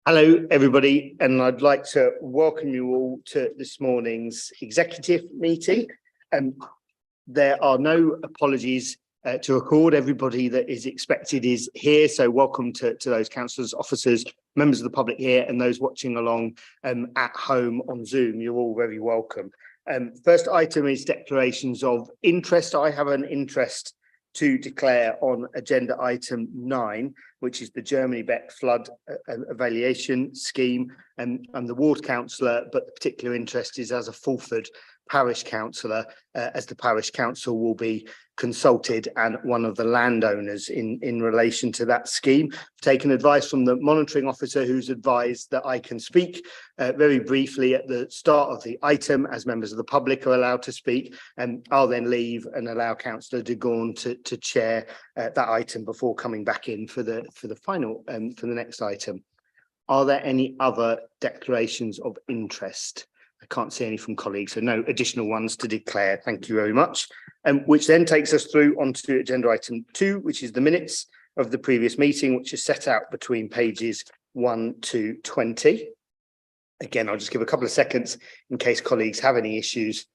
Hello, everybody, and I'd like to welcome you all to this morning's executive meeting. There are no apologies to record. Everybody that is expected is here, so welcome to those councillors, officers, members of the public here, and those watching along at home on Zoom. You're all very welcome. First item is declarations of interest. I have an interest to declare on agenda item 9, which is the Germany Beck flood Alleviation scheme. I'm the ward councillor, but the particular interest is as a Fulford parish councillor, as the parish council will be consulted and one of the landowners in relation to that scheme. I've taken advice from the monitoring officer, who's advised that I can speak very briefly at the start of the item, as members of the public are allowed to speak, and I'll then leave and allow Councillor de Gorn to chair that item before coming back in for the final for the next item. Are there any other declarations of interest? I can't see any from colleagues, so no additional ones to declare. Thank you very much. Which then takes us through onto agenda item 2, which is the minutes of the previous meeting, which is set out between pages 1 to 20. Again, I'll just give a couple of seconds in case colleagues have any issues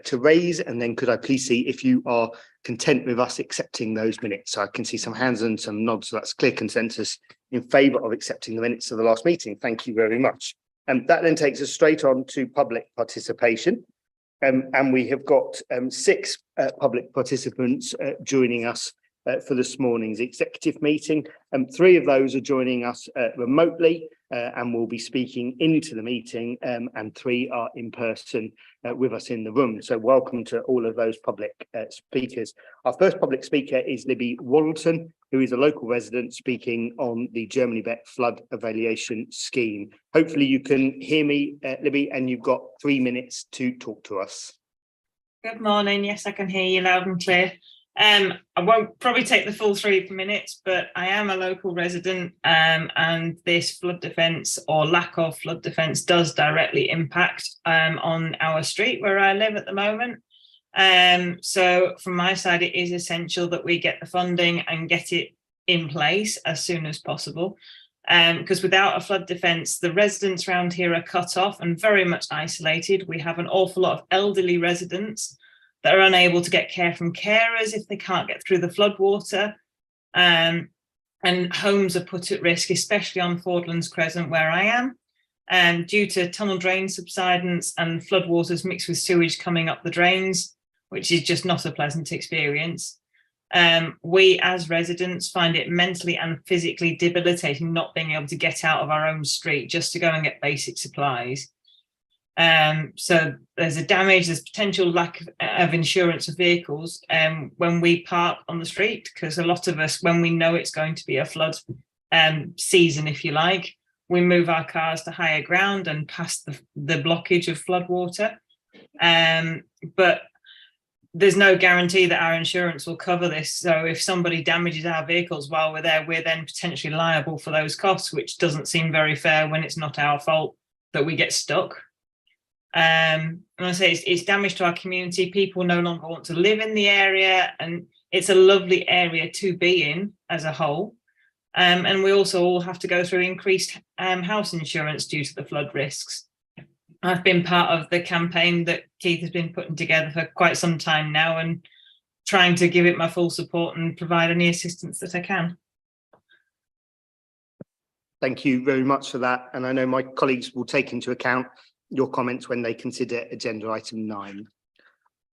to raise, and then could I please see if you are content with us accepting those minutes? So I can see some hands and some nods, so that's clear consensus in favour of accepting the minutes of the last meeting. Thank you very much. That then takes us straight on to public participation. And we have got 6 public participants joining us for this morning's executive meeting. 3 of those are joining us remotely and will be speaking into the meeting, and 3 are in person with us in the room. So welcome to all of those public speakers. Our first public speaker is Libby Walton, who is a local resident speaking on the Germany Beck flood Alleviation scheme. Hopefully you can hear me, Libby, and you've got 3 minutes to talk to us. Good morning. Yes, I can hear you loud and clear. I won't probably take the full 3 minutes, but I am a local resident, and this flood defence or lack of flood defence does directly impact on our street where I live at the moment. So from my side, it is essential that we get the funding and get it in place as soon as possible, because without a flood defence, the residents around here are cut off and very much isolated. We have an awful lot of elderly residents that are unable to get care from carers if they can't get through the floodwater, and homes are put at risk, especially on Fordlands Crescent where I am, due to tunnel drain subsidence and floodwaters mixed with sewage coming up the drains, which is just not a pleasant experience. We as residents find it mentally and physically debilitating not being able to get out of our own street just to go and get basic supplies. So there's there's potential lack of insurance of vehicles when we park on the street, because a lot of us, when we know it's going to be a flood season, if you like, we move our cars to higher ground and past the blockage of flood water. But there's no guarantee that our insurance will cover this. So if somebody damages our vehicles while we're there, we're then potentially liable for those costs, which doesn't seem very fair when it's not our fault that we get stuck. And I say it's damage to our community. People no longer want to live in the area, and it's a lovely area to be in as a whole. And we also all have to go through increased house insurance due to the flood risks. I've been part of the campaign that Keith has been putting together for quite some time now, and trying to give it my full support and provide any assistance that I can. Thank you very much for that. And I know my colleagues will take into account your comments when they consider agenda item 9.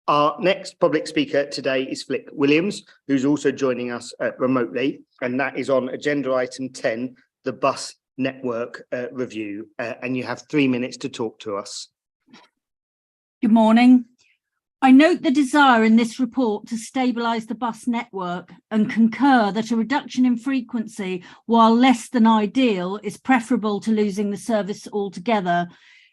Our next public speaker today is Flick Williams, who's also joining us remotely, and that is on agenda item 10, the bus network review, and you have 3 minutes to talk to us. Good morning. I note the desire in this report to stabilise the bus network and concur that a reduction in frequency, while less than ideal, is preferable to losing the service altogether.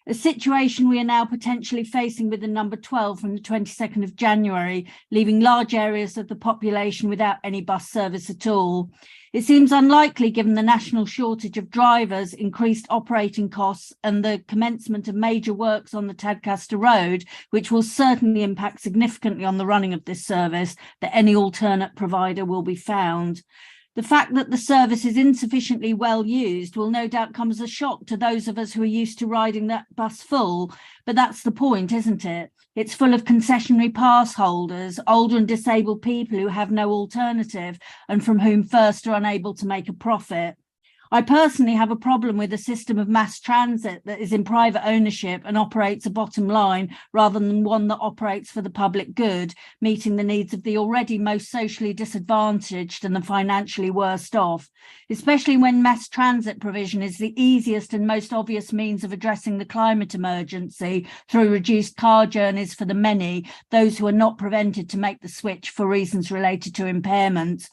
A situation we are now potentially facing with the number 12 from the 22nd of January, leaving large areas of the population without any bus service at all. It seems unlikely, given the national shortage of drivers, increased operating costs, and the commencement of major works on the Tadcaster Road, which will certainly impact significantly on the running of this service, that any alternate provider will be found. The fact that the service is insufficiently well used will no doubt come as a shock to those of us who are used to riding that bus full, but that's the point, isn't it? It's full of concessionary pass holders, older and disabled people who have no alternative and from whom First are unable to make a profit. I personally have a problem with a system of mass transit that is in private ownership and operates a bottom line rather than one that operates for the public good, meeting the needs of the already most socially disadvantaged and the financially worst off, especially when mass transit provision is the easiest and most obvious means of addressing the climate emergency through reduced car journeys for the many, those who are not prevented to make the switch for reasons related to impairments.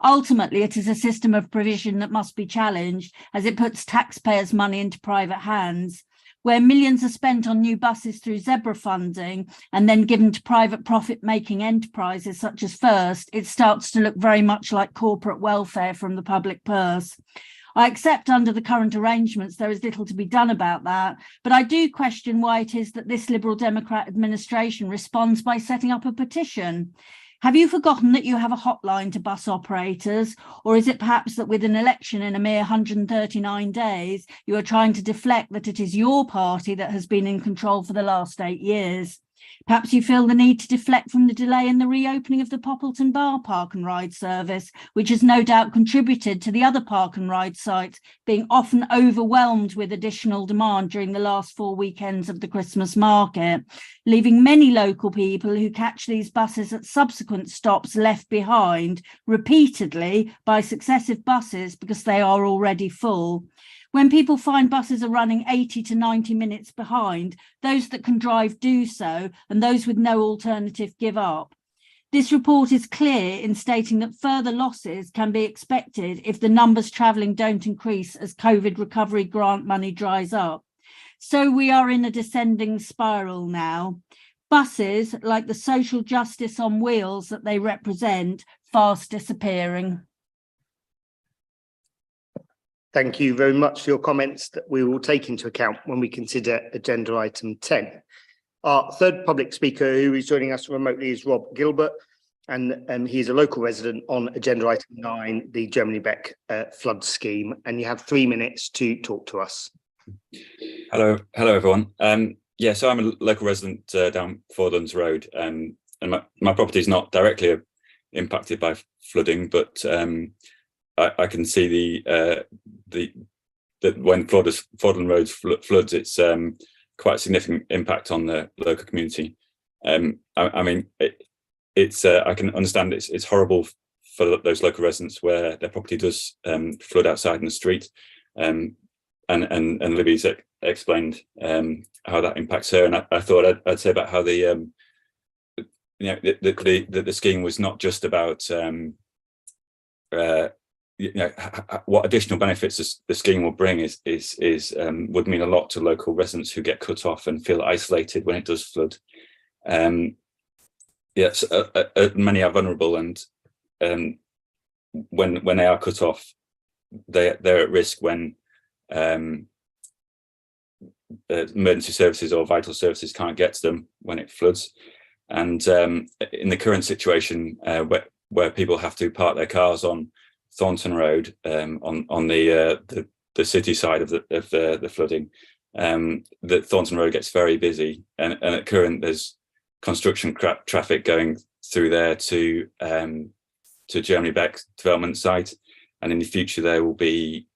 Ultimately, it is a system of provision that must be challenged as it puts taxpayers' money into private hands. Where millions are spent on new buses through zebra funding and then given to private profit-making enterprises such as First, it starts to look very much like corporate welfare from the public purse. I accept under the current arrangements there is little to be done about that, but I do question why it is that this Liberal Democrat administration responds by setting up a petition. Have you forgotten that you have a hotline to bus operators? Or is it perhaps that with an election in a mere 139 days, you are trying to deflect that it is your party that has been in control for the last 8 years? Perhaps you feel the need to deflect from the delay in the reopening of the Poppleton Bar park and ride service, which has no doubt contributed to the other park and ride sites being often overwhelmed with additional demand during the last 4 weekends of the Christmas market, leaving many local people who catch these buses at subsequent stops left behind repeatedly by successive buses because they are already full. When people find buses are running 80 to 90 minutes behind, those that can drive do so, and those with no alternative give up. This report is clear in stating that further losses can be expected if the numbers travelling don't increase as COVID recovery grant money dries up. So we are in a descending spiral now. Buses, like the social justice on wheels that they represent, fast disappearing. Thank you very much for your comments that we will take into account when we consider agenda item 10. Our third public speaker who is joining us remotely is Rob Gilbert, and he is a local resident on agenda item 9, the Germany Beck flood scheme. And you have 3 minutes to talk to us. Hello everyone. So I'm a local resident down Fordlands Road, and my property is not directly impacted by flooding, but I can see that when Fordland Road floods, it's quite a significant impact on the local community. I mean, I can understand it's horrible for those local residents where their property does flood outside in the street, and Libby's explained how that impacts her, and I thought I'd say about how the scheme was not just about what additional benefits the scheme will bring would mean a lot to local residents who get cut off and feel isolated when it does flood. Many are vulnerable, and when they are cut off, they're at risk when emergency services or vital services can't get to them when it floods. And in the current situation where people have to park their cars on Thornton Road, on the city side of the flooding, that Thornton Road gets very busy, and at current there's construction traffic going through there to Germany Beck development site, and in the future there will be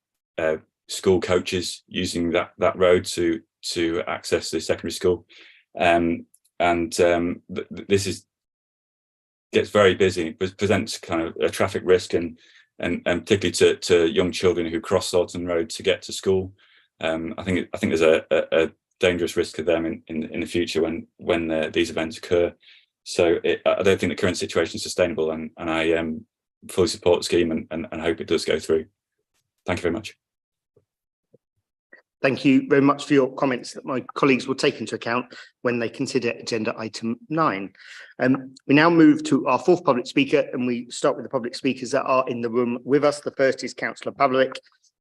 school coaches using that road to access the secondary school, this gets very busy. It presents kind of a traffic risk, and particularly to young children who cross Thornton Road to get to school. I think there's a dangerous risk of them in the future when these events occur. So I don't think the current situation is sustainable, and I fully support the scheme and hope it does go through. Thank you very much. Thank you very much for your comments that my colleagues will take into account when they consider agenda item 9. We now move to our fourth public speaker, and we start with the public speakers that are in the room with us. The first is Councillor Pavlik,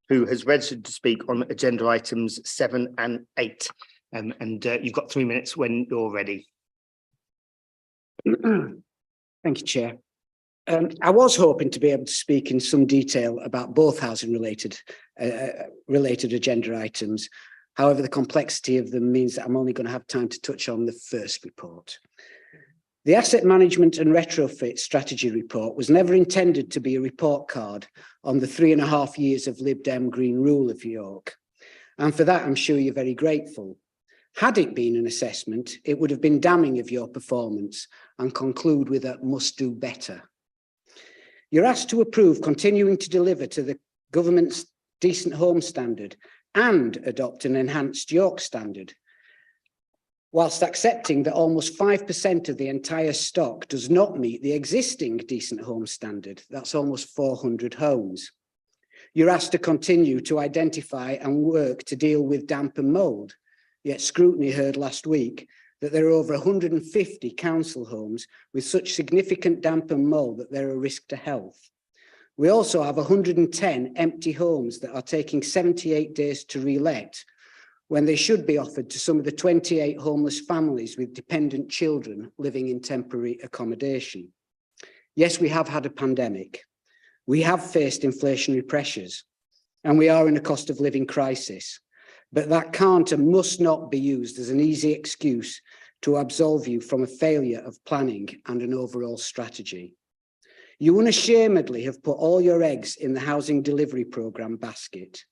who has registered to speak on agenda items 7 and 8. You've got 3 minutes when you're ready. Thank you, Chair. I was hoping to be able to speak in some detail about both housing related agenda items. However, the complexity of them means that I'm only going to have time to touch on the first report. The Asset Management and Retrofit Strategy Report was never intended to be a report card on the 3.5 years of Lib Dem Green rule of York. And for that, I'm sure you're very grateful. Had it been an assessment, it would have been damning of your performance and conclude with a must do better. You're asked to approve continuing to deliver to the government's decent home standard and adopt an enhanced York standard, whilst accepting that almost 5% of the entire stock does not meet the existing decent home standard. That's almost 400 homes. You're asked to continue to identify and work to deal with damp and mould, yet scrutiny heard last week that there are over 150 council homes with such significant damp and mould that they're a risk to health. We also have 110 empty homes that are taking 78 days to re-let, when they should be offered to some of the 28 homeless families with dependent children living in temporary accommodation. Yes, we have had a pandemic. We have faced inflationary pressures, and we are in a cost of living crisis. But that can't and must not be used as an easy excuse to absolve you from a failure of planning and an overall strategy. You unashamedly have put all your eggs in the housing delivery programme basket.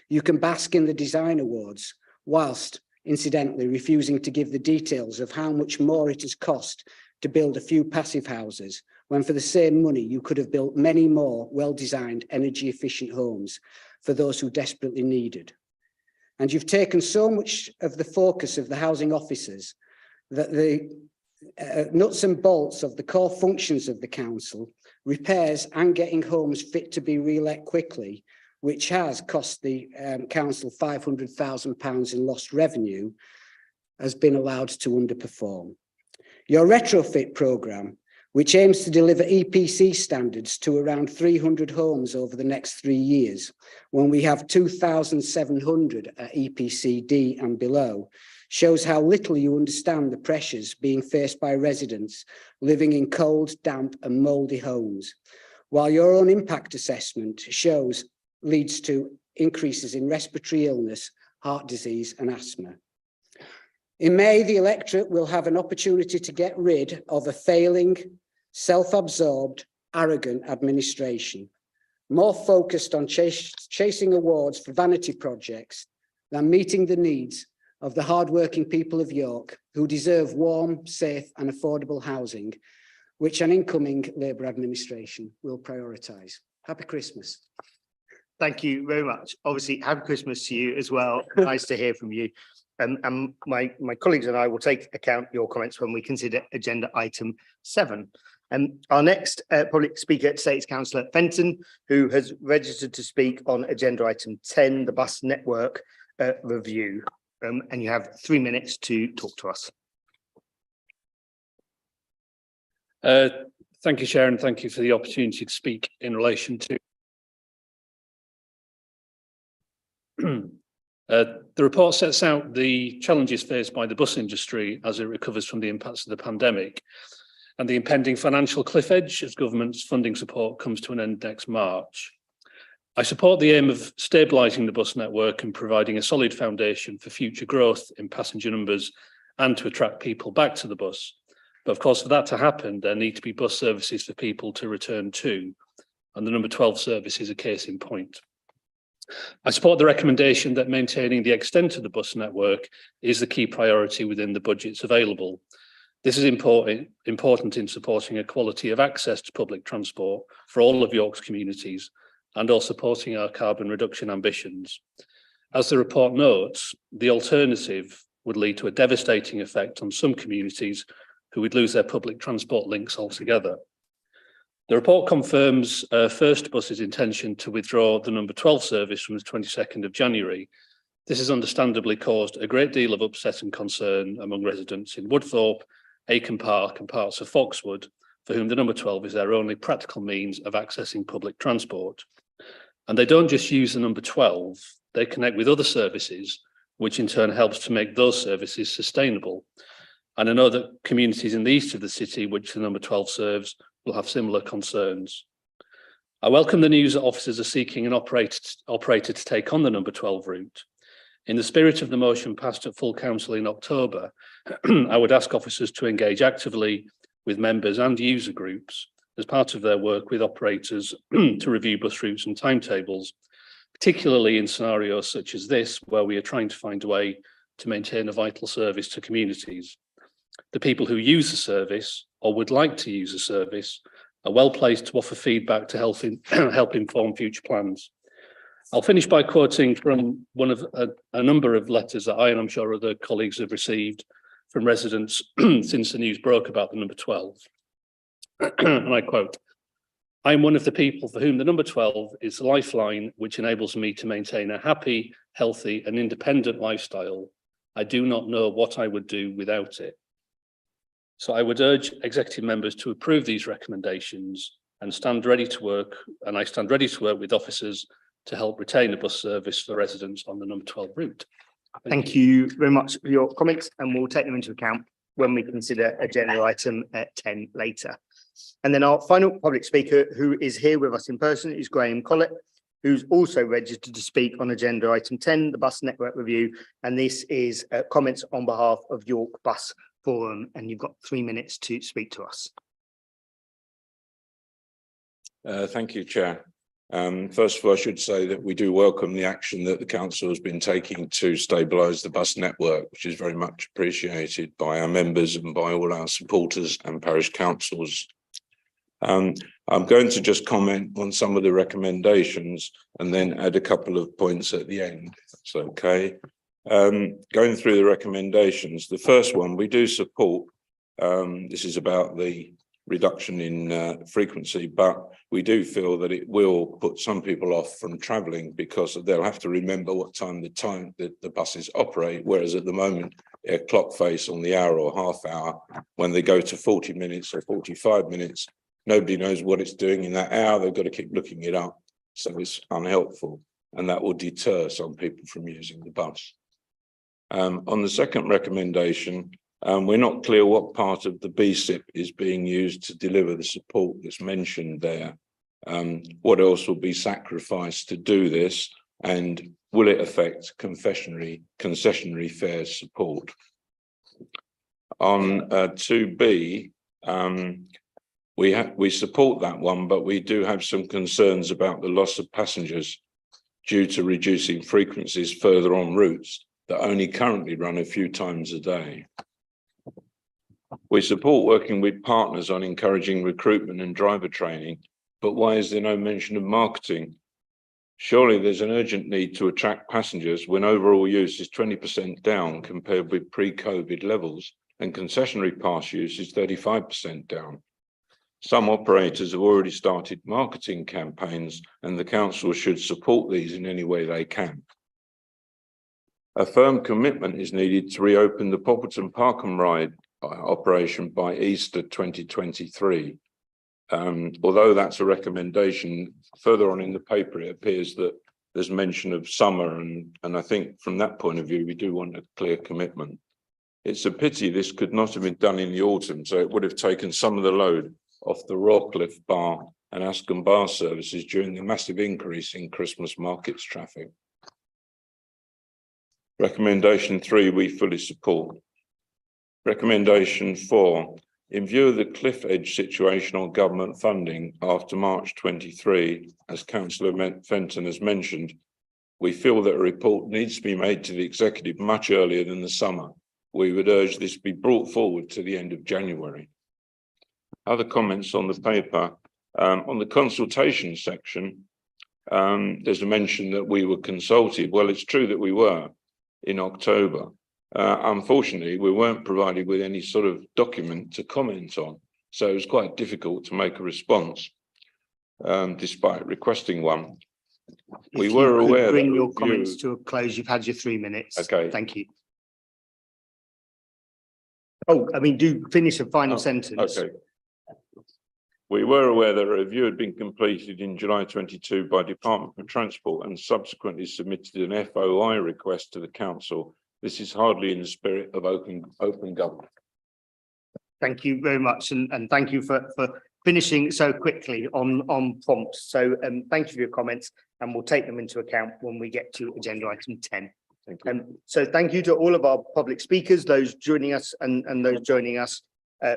You can bask in the design awards, whilst incidentally refusing to give the details of how much more it has cost to build a few passive houses, when for the same money you could have built many more well-designed energy efficient homes for those who desperately needed. And you've taken so much of the focus of the housing officers that the nuts and bolts of the core functions of the council, repairs and getting homes fit to be re-let quickly, which has cost the council £500,000 in lost revenue, has been allowed to underperform. Your retrofit programme, which aims to deliver EPC standards to around 300 homes over the next 3 years, when we have 2,700 at EPC D and below, shows how little you understand the pressures being faced by residents living in cold, damp and mouldy homes, while your own impact assessment leads to increases in respiratory illness, heart disease and asthma. In May, the electorate will have an opportunity to get rid of a failing, self-absorbed, arrogant administration, more focused on chasing awards for vanity projects than meeting the needs of the hard-working people of York, who deserve warm, safe and affordable housing, which an incoming Labour administration will prioritise. Happy Christmas. Thank you very much. Obviously, happy Christmas to you as well. Nice to hear from you. And my colleagues and I will take account your comments when we consider agenda item 7. And our next public speaker today is Councillor Fenton, who has registered to speak on agenda item 10, the bus network review. And you have 3 minutes to talk to us. Thank you, Chair, and thank you for the opportunity to speak in relation to the report sets out the challenges faced by the bus industry as it recovers from the impacts of the pandemic and the impending financial cliff edge as government's funding support comes to an end next March. I support the aim of stabilising the bus network and providing a solid foundation for future growth in passenger numbers and to attract people back to the bus. But of course, for that to happen, there need to be bus services for people to return to, and the number 12 service is a case in point. I support the recommendation that maintaining the extent of the bus network is the key priority within the budgets available. This is important in supporting a quality of access to public transport for all of York's communities and also supporting our carbon reduction ambitions. As the report notes, the alternative would lead to a devastating effect on some communities who would lose their public transport links altogether. The report confirms First Bus's intention to withdraw the number 12 service from the 22nd of January. This has understandably caused a great deal of upset and concern among residents in Woodthorpe, Aiken Park and parts of Foxwood, for whom the number 12 is their only practical means of accessing public transport. And they don't just use the number 12, they connect with other services, which in turn helps to make those services sustainable. And I know that communities in the east of the city, which the number 12 serves, will have similar concerns. I welcome the news that officers are seeking an operator to take on the number 12 route. In the spirit of the motion passed at full council in October, I would ask officers to engage actively with members and user groups as part of their work with operators to review bus routes and timetables, particularly in scenarios such as this, where we are trying to find a way to maintain a vital service to communities. The people who use the service or would like to use the service are well placed to offer feedback to help inform future plans. I'll finish by quoting from one of a number of letters that I and I'm sure other colleagues have received from residents since the news broke about the number 12. And I quote, "I am one of the people for whom the number 12 is the lifeline which enables me to maintain a happy, healthy and independent lifestyle. I do not know what I would do without it." So I would urge executive members to approve these recommendations and stand ready to work, and I stand ready to work with officers to help retain a bus service for residents on the number 12 route. Thank you very much for your comments, and we'll take them into account when we consider agenda item 10 later. And then our final public speaker who is here with us in person is Graham Collett, who's also registered to speak on agenda item 10, the bus network review. And this is comments on behalf of York Bus Forum, and you've got 3 minutes to speak to us. Thank you, Chair. First of all, I should say that we do welcome the action that the council has been taking to stabilise the bus network, which is very much appreciated by our members and by all our supporters and parish councils. I'm going to just comment on some of the recommendations and then add a couple of points at the end, if that's okay. Going through the recommendations, the first one we do support. This is about the reduction in frequency, but we do feel that it will put some people off from travelling because they'll have to remember what time the buses operate, whereas at the moment a clock face on the hour or half hour, when they go to 40 minutes or 45 minutes, nobody knows what it's doing in that hour. They've got to keep looking it up, so it's unhelpful, and that will deter some people from using the bus. On the second recommendation, we're not clear what part of the BSIP is being used to deliver the support that's mentioned there. What else will be sacrificed to do this, and will it affect concessionary fare support? On 2B, we support that one, but we do have some concerns about the loss of passengers due to reducing frequencies further on routes that only currently run a few times a day. We support working with partners on encouraging recruitment and driver training, but why is there no mention of marketing? Surely there's an urgent need to attract passengers when overall use is 20% down compared with pre-COVID levels, and concessionary pass use is 35% down. Some operators have already started marketing campaigns, and the council should support these in any way they can. A firm commitment is needed to reopen the Popperton Park and Ride operation by Easter 2023. Although that's a recommendation, further on in the paper it appears that there's mention of summer, and I think from that point of view we do want a clear commitment. It's a pity this could not have been done in the autumn, so it would have taken some of the load off the Rawcliffe Bar and Ascombe Bar services during the massive increase in Christmas markets traffic. Recommendation 3 we fully support. Recommendation 4, in view of the cliff edge situation on government funding after March 23, as Councillor Fenton has mentioned, we feel that a report needs to be made to the executive much earlier than the summer. We would urge this be brought forward to the end of January. Other comments on the paper. On the consultation section, there's a mention that we were consulted. Well, it's true that we were in October. Unfortunately, we weren't provided with any sort of document to comment on, so it was quite difficult to make a response, despite requesting one. We were aware that bring your comments to a close. You've had your 3 minutes. Okay. Thank you. Oh, I mean, do finish a final sentence. Okay. We were aware that a review had been completed in July 22 by Department for Transport and subsequently submitted an FOI request to the council. This is hardly in the spirit of open government. Thank you very much, and thank you for finishing so quickly on prompts. So thank you for your comments, and we'll take them into account when we get to agenda item 10. Thank you. So thank you to all of our public speakers, those joining us and those joining us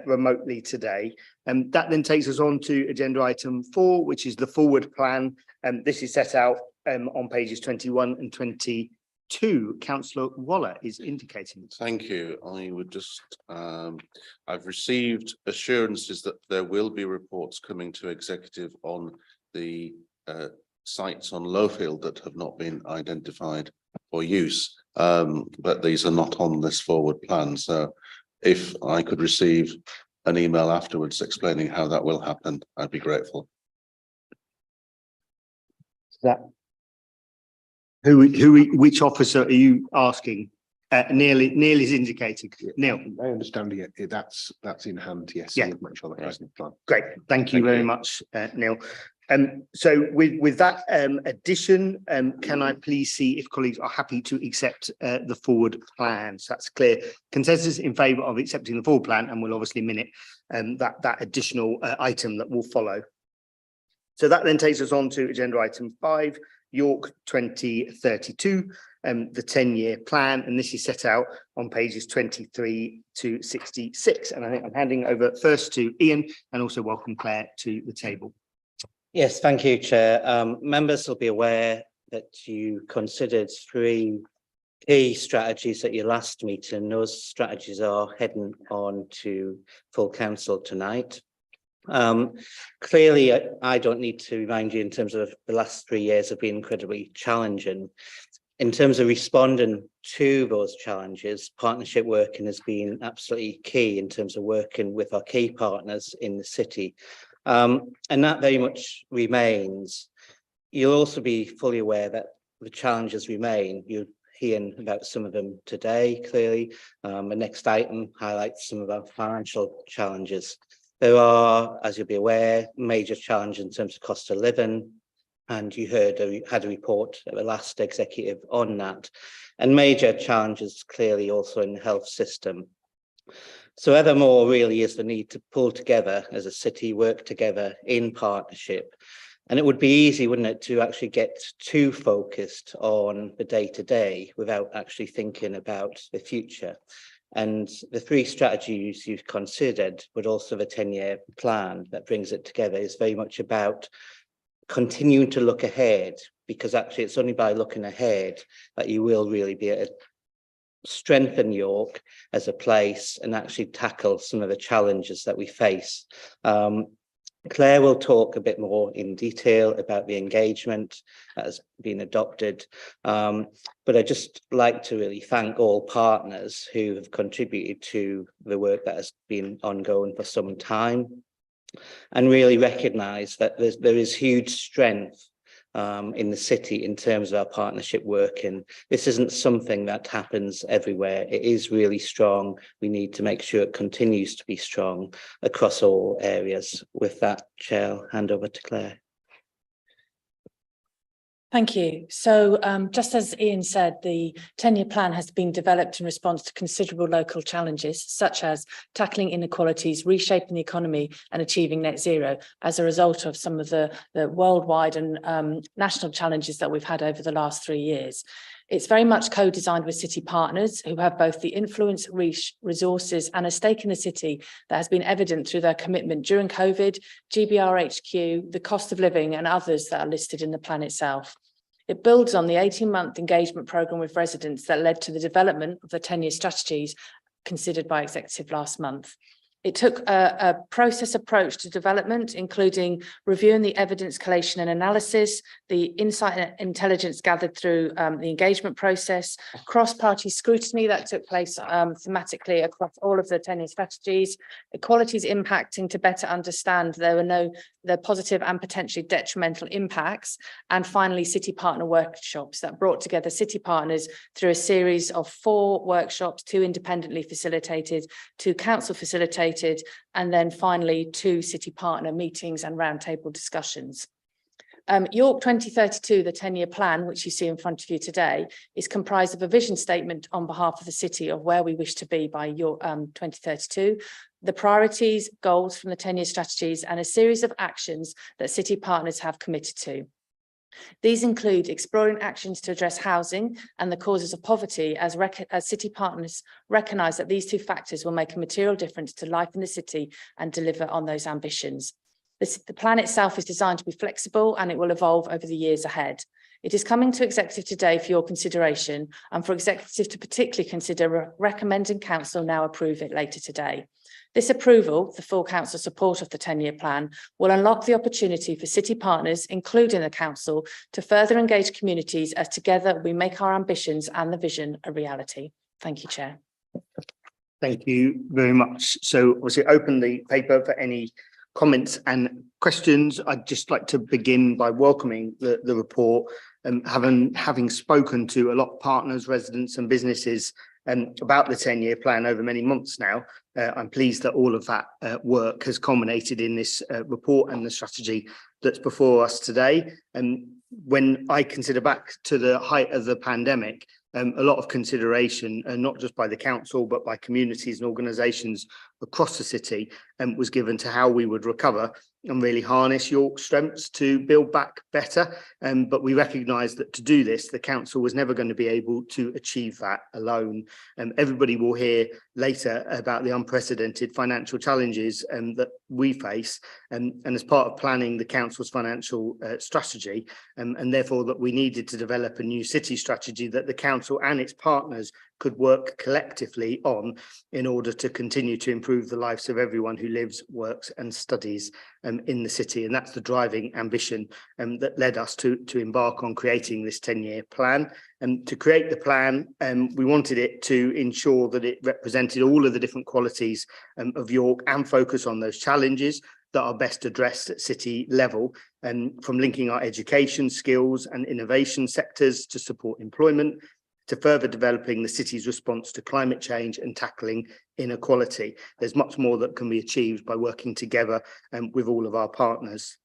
remotely today. That then takes us on to agenda item 4, which is the forward plan. This is set out on pages 21 and 22. Councillor Waller is indicating. Thank you. I would just, I've received assurances that there will be reports coming to executive on the sites on Lowfield that have not been identified for use, but these are not on this forward plan. So if I could receive an email afterwards explaining how that will happen, I'd be grateful. Which officer are you asking? Neil is indicating. Neil. I understand that's in hand. Yes. Yeah. I'll make sure that goes in the plan. Great. Thank you very much, Neil. So with that addition, can I please see if colleagues are happy to accept the forward plan? So that's clear consensus in favour of accepting the forward plan, and we'll obviously minute that additional item that will follow. So that then takes us on to agenda item 5, York 2032, the 10-year plan, and this is set out on pages 23 to 66. And I think I'm handing over first to Ian, and also welcome Claire to the table. Yes, thank you, Chair. Members will be aware that you considered 3 key strategies at your last meeting. Those strategies are heading on to full council tonight. Clearly, I don't need to remind you in terms of the last 3 years have been incredibly challenging. In terms of responding to those challenges, partnership working has been absolutely key in terms of working with our key partners in the city. And that very much remains. You'll also be fully aware that the challenges remain. You're hearing about some of them today, clearly. The next item highlights some of our financial challenges. There are, as you'll be aware, major challenges in terms of cost of living, and you had a report at the last executive on that, and major challenges clearly also in the health system. So evermore really is the need to pull together as a city, work together in partnership. And it would be easy, wouldn't it, to actually get too focused on the day-to-day without actually thinking about the future. And the 3 strategies you've considered, but also the 10-year plan that brings it together, is very much about continuing to look ahead, because actually it's only by looking ahead that you will really be able to strengthen York as a place and actually tackle some of the challenges that we face. Claire will talk a bit more in detail about the engagement that has been adopted, but I'd just like to really thank all partners who have contributed to the work that has been ongoing for some time, and really recognise that there is huge strength in the city in terms of our partnership work, and this isn't something that happens everywhere. It is really strong. We need to make sure it continues to be strong across all areas. With that, Chair, I'll hand over to Claire. Thank you. So just as Ian said, the 10-year plan has been developed in response to considerable local challenges, such as tackling inequalities, reshaping the economy and achieving net zero as a result of some of the worldwide and national challenges that we've had over the last 3 years. It's very much co-designed with city partners who have both the influence, reach, resources and a stake in the city that has been evident through their commitment during COVID, GBRHQ, the cost of living and others that are listed in the plan itself. It builds on the 18-month engagement programme with residents that led to the development of the 10-year strategies considered by Executive last month. It took a process approach to development, including reviewing the evidence collation and analysis, the insight and intelligence gathered through the engagement process, cross-party scrutiny that took place thematically across all of the 10-year strategies, equalities impacting to better understand the positive and potentially detrimental impacts, and finally city partner workshops that brought together city partners through a series of 4 workshops, 2 independently facilitated, 2 council facilitated, and then finally 2 city partner meetings and roundtable discussions. York 2032, the 10-year plan, which you see in front of you today, is comprised of a vision statement on behalf of the city of where we wish to be by York 2032, the priorities, goals from the 10-year strategies, and a series of actions that city partners have committed to. These include exploring actions to address housing and the causes of poverty as city partners recognise that these two factors will make a material difference to life in the city and deliver on those ambitions. The plan itself is designed to be flexible and it will evolve over the years ahead. It is coming to Executive today for your consideration and for Executive to particularly consider recommending Council now approve it later today. This approval, the full Council support of the 10-year plan, will unlock the opportunity for city partners, including the Council, to further engage communities as together we make our ambitions and the vision a reality. Thank you, Chair. Thank you very much. So obviously open the paper for any comments and questions. I'd just like to begin by welcoming the report and having spoken to a lot of partners, residents and businesses about the 10-year plan over many months now. I'm pleased that all of that work has culminated in this report and the strategy that's before us today. And when I consider back to the height of the pandemic, a lot of consideration, not just by the council, but by communities and organisations across the city, was given to how we would recover and really harness York's strengths to build back better. But we recognise that to do this, the council was never going to be able to achieve that alone. Everybody will hear later about the unprecedented financial challenges that we face, and as part of planning the council's financial strategy, and therefore that we needed to develop a new city strategy that the council and its partners could work collectively on in order to continue to improve the lives of everyone who lives, works and studies in the city. And that's the driving ambition that led us to embark on creating this 10-year plan. And to create the plan, we wanted it to ensure that it represented all of the different qualities of York and focus on those challenges that are best addressed at city level, and from linking our education, skills and innovation sectors to support employment, to further developing the city's response to climate change and tackling inequality. There's much more that can be achieved by working together with all of our partners.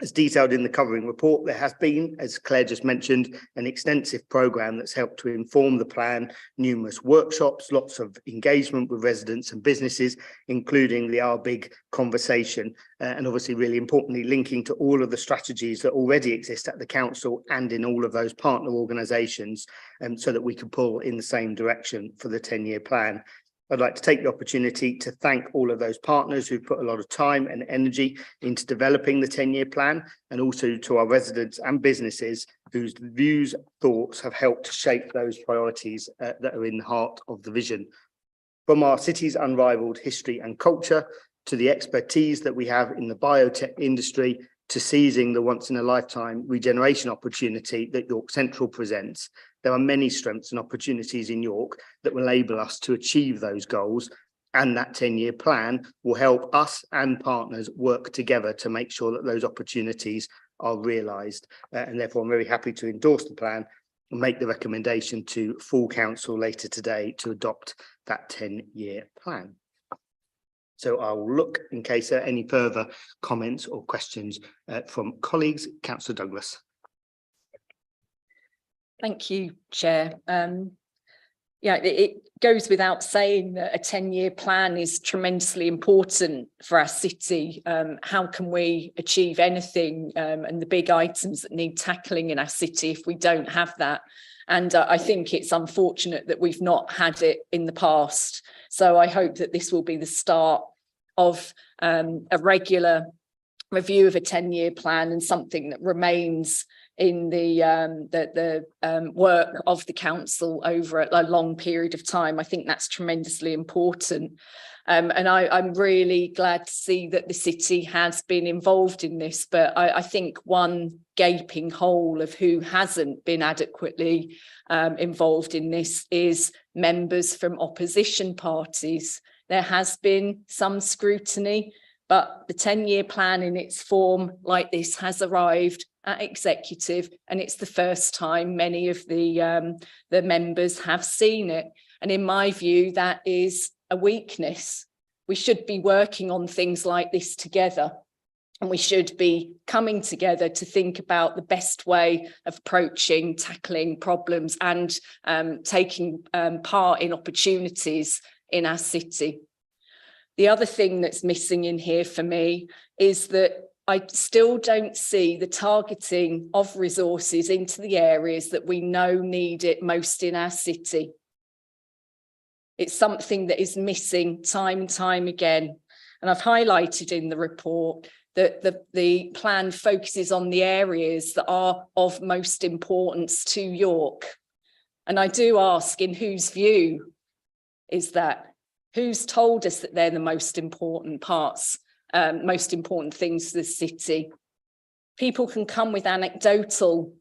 As detailed in the covering report, there has been, as Claire just mentioned, an extensive programme that's helped to inform the plan, numerous workshops, lots of engagement with residents and businesses, including the Our Big conversation, and obviously really importantly linking to all of the strategies that already exist at the council and in all of those partner organisations, so that we can pull in the same direction for the 10-year plan. I'd like to take the opportunity to thank all of those partners who've put a lot of time and energy into developing the 10-year plan, and also to our residents and businesses whose views, thoughts have helped to shape those priorities that are in the heart of the vision. From our city's unrivaled history and culture, to the expertise that we have in the biotech industry, to seizing the once-in-a-lifetime regeneration opportunity that York Central presents, there are many strengths and opportunities in York that will enable us to achieve those goals, and that 10-year plan will help us and partners work together to make sure that those opportunities are realised. And therefore, I'm very happy to endorse the plan and make the recommendation to full council later today to adopt that 10-year plan. So I'll look in case there are any further comments or questions from colleagues. Councillor Douglas. Thank you, Chair. Yeah, it goes without saying that a 10-year plan is tremendously important for our city. How can we achieve anything and the big items that need tackling in our city if we don't have that? And I think it's unfortunate that we've not had it in the past. So I hope that this will be the start of a regular review of a 10-year plan and something that remains in the work of the council over a long period of time. I think that's tremendously important. And I'm really glad to see that the city has been involved in this, but I think one gaping hole of who hasn't been adequately involved in this is members from opposition parties. There has been some scrutiny, but the 10-year plan in its form like this has arrived at executive, and it's the first time many of the members have seen it. And in my view, that is a weakness. We should be working on things like this together. And we should be coming together to think about the best way of approaching, tackling problems and taking part in opportunities in our city. The other thing that's missing in here for me is that I still don't see the targeting of resources into the areas that we know need it most in our city. It's something that is missing time and time again. And I've highlighted in the report that the plan focuses on the areas that are of most importance to York. And I do ask, in whose view is that? Who's told us that they're the most important parts, most important things to the city? People can come with anecdotal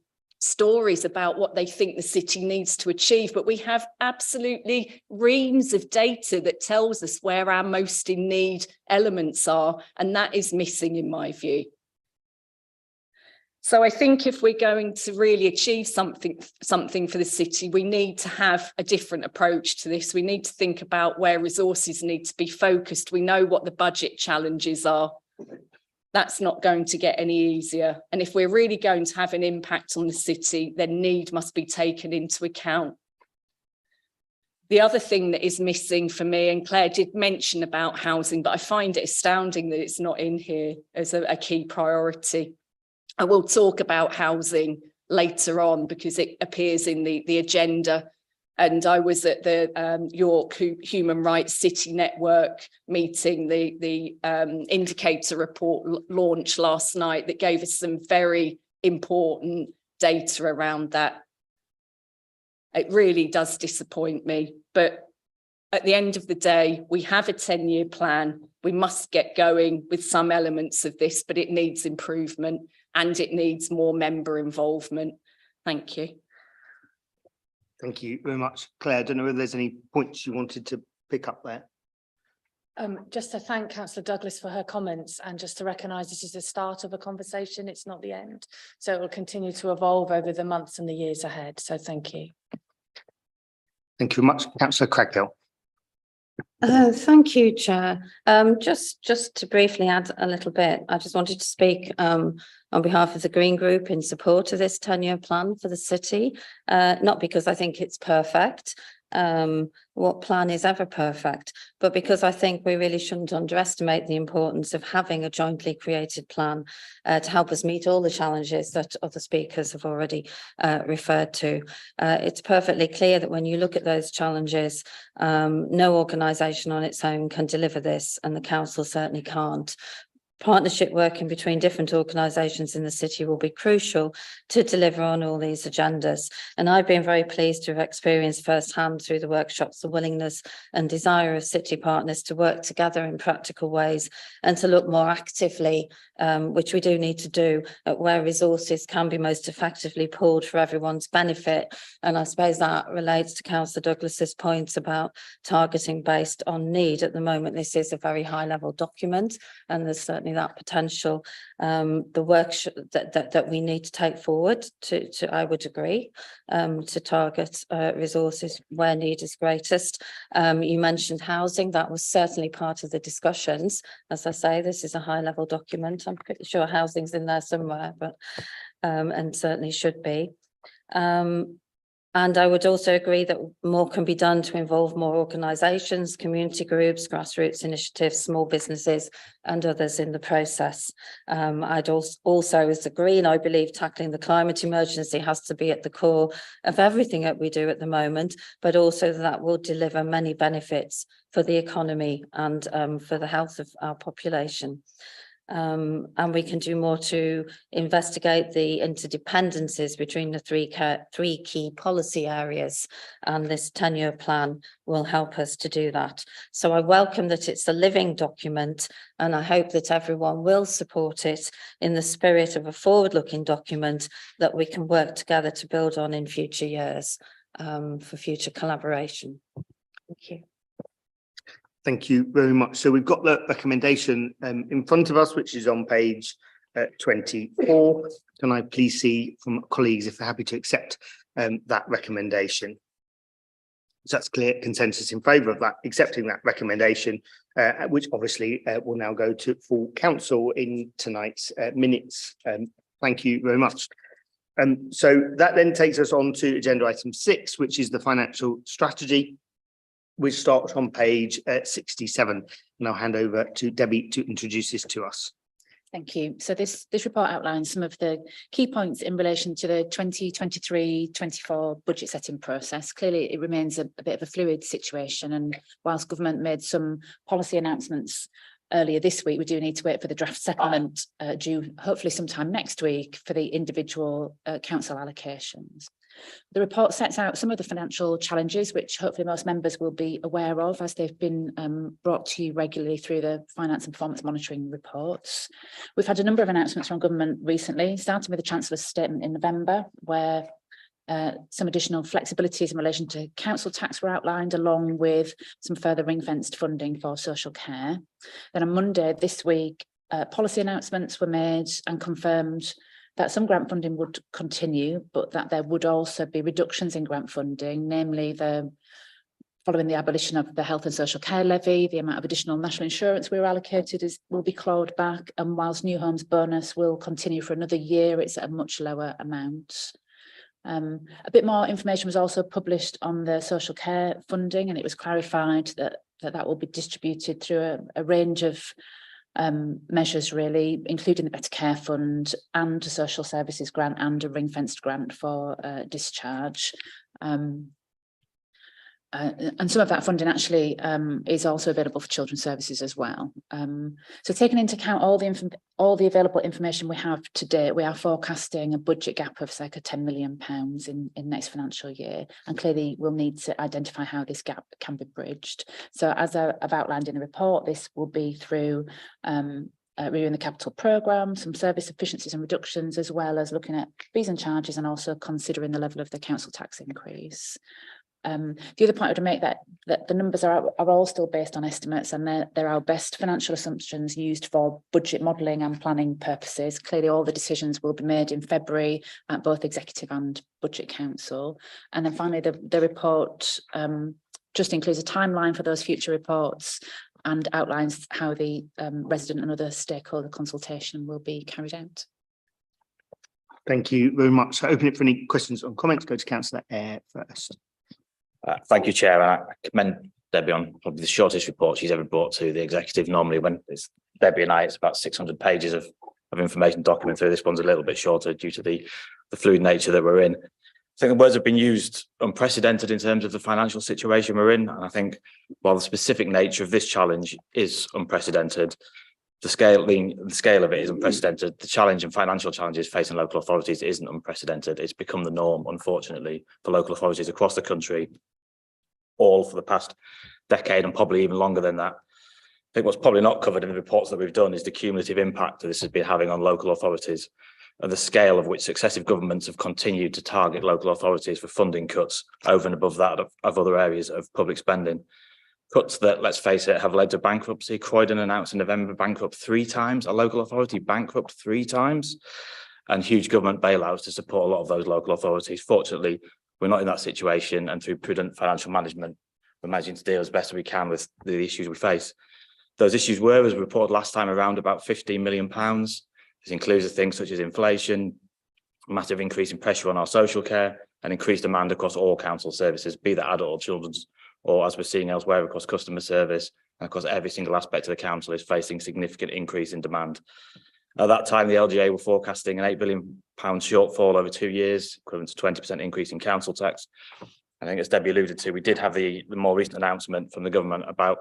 stories about what they think the city needs to achieve, but we have absolutely reams of data that tells us where our most in need elements are, and that is missing in my view. So I think if we're going to really achieve something for the city, we need to have a different approach to this. We need to think about where resources need to be focused. We know what the budget challenges are. That's not going to get any easier. And if we're really going to have an impact on the city, then need must be taken into account. The other thing that is missing for me, and Claire did mention about housing, but I find it astounding that it's not in here as a key priority. I will talk about housing later on because it appears in the agenda. And I was at the York Human Rights City Network meeting, the indicator report launched last night that gave us some very important data around that. It really does disappoint me. But at the end of the day, we have a 10-year plan. We must get going with some elements of this, but it needs improvement and it needs more member involvement. Thank you. Thank you very much, Claire. I don't know whether there's any points you wanted to pick up there. Just to thank Councillor Douglas for her comments and just to recognise this is the start of a conversation, it's not the end. So it will continue to evolve over the months and the years ahead. So thank you. Thank you very much, Councillor Cracknell. Thank you, Chair. Just to briefly add a little bit, I just wanted to speak on behalf of the Green Group in support of this 10-year plan for the city, not because I think it's perfect. What plan is ever perfect, but because I think we really shouldn't underestimate the importance of having a jointly created plan to help us meet all the challenges that other speakers have already referred to. It's perfectly clear that when you look at those challenges, no organisation on its own can deliver this, and the council certainly can't. Partnership working between different organisations in the city will be crucial to deliver on all these agendas. And I've been very pleased to have experienced firsthand through the workshops the willingness and desire of city partners to work together in practical ways and to look more actively, which we do need to do, at where resources can be most effectively pooled for everyone's benefit. And I suppose that relates to Councillor Douglas's points about targeting based on need. At the moment, this is a very high level document, and there's certainly that potential. The work that we need to take forward to I would agree, to target resources where need is greatest. You mentioned housing. That was certainly part of the discussions. As I say, this is a high level document. I'm pretty sure housing's in there somewhere, but and certainly should be. And I would also agree that more can be done to involve more organisations, community groups, grassroots initiatives, small businesses and others in the process. I'd also, as a Green, I believe tackling the climate emergency has to be at the core of everything that we do at the moment, but also that will deliver many benefits for the economy and for the health of our population. And we can do more to investigate the interdependencies between the three key policy areas, and this 10-year plan will help us to do that. So I welcome that it's a living document, and I hope that everyone will support it in the spirit of a forward-looking document that we can work together to build on in future years for future collaboration. Thank you. Thank you very much. So we've got the recommendation in front of us, which is on page 24. Can I please see from colleagues if they're happy to accept that recommendation? So that's clear consensus in favour of that, accepting that recommendation, which obviously will now go to full council in tonight's minutes. Thank you very much. So that then takes us on to agenda item 6, which is the financial strategy, which starts on page 67. And I'll hand over to Debbie to introduce this to us. Thank you. So this report outlines some of the key points in relation to the 2023-24 budget setting process. Clearly, it remains a bit of a fluid situation, and whilst government made some policy announcements earlier this week, we do need to wait for the draft settlement due hopefully sometime next week for the individual council allocations. The report sets out some of the financial challenges, which hopefully most members will be aware of as they've been brought to you regularly through the finance and performance monitoring reports. We've had a number of announcements from government recently, starting with the Chancellor's statement in November, where some additional flexibilities in relation to council tax were outlined, along with some further ring-fenced funding for social care. Then on Monday this week, policy announcements were made and confirmed that some grant funding would continue, but that there would also be reductions in grant funding, namely following the abolition of the health and social care levy, the amount of additional national insurance we were allocated will be clawed back, and whilst New Homes bonus will continue for another year, it's at a much lower amount. A bit more information was also published on the social care funding, and it was clarified that will be distributed through a range of measures, really, including the Better Care Fund and a social services grant and a ring-fenced grant for discharge. And some of that funding actually is also available for children's services as well. So taking into account all the available information we have to date, we are forecasting a budget gap of circa £10 million in next financial year, and clearly we'll need to identify how this gap can be bridged. So as I've outlined in the report, this will be through reviewing the capital programme, some service efficiencies and reductions, as well as looking at fees and charges, and also considering the level of the council tax increase. The other point I would make that the numbers are all still based on estimates, and they're our best financial assumptions used for budget modelling and planning purposes. Clearly, all the decisions will be made in February at both Executive and Budget Council. And then finally, the report just includes a timeline for those future reports and outlines how the resident and other stakeholder consultation will be carried out. Thank you very much. I open it for any questions or comments. Go to Councillor Eyre first. Thank you, Chair. I commend Debbie on probably the shortest report she's ever brought to the Executive. Normally, when it's Debbie and I, it's about 600 pages of information document through. This one's a little bit shorter due to the fluid nature that we're in. I think the words have been used unprecedented in terms of the financial situation we're in. And I think while the specific nature of this challenge is unprecedented, the scale of it is unprecedented. The challenge and financial challenges facing local authorities isn't unprecedented. It's become the norm, unfortunately, for local authorities across the country, all for the past decade and probably even longer than that. I think what's probably not covered in the reports that we've done is the cumulative impact that this has been having on local authorities, and the scale of which successive governments have continued to target local authorities for funding cuts over and above that of other areas of public spending. Cuts that, let's face it, have led to bankruptcy. Croydon announced in November bankrupt 3 times, a local authority bankrupt 3 times, and huge government bailouts to support a lot of those local authorities. Fortunately, we're not in that situation, and through prudent financial management, we're managing to deal as best we can with the issues we face. Those issues were, as reported last time around, about £15 million. This includes things such as inflation, a massive increase in pressure on our social care, and increased demand across all council services, be that adult or children's, or as we're seeing elsewhere across customer service, and of course every single aspect of the council is facing significant increase in demand. At that time, the LGA were forecasting an £8 billion shortfall over 2 years, equivalent to 20% increase in council tax. I think, as Debbie alluded to, we did have the more recent announcement from the government about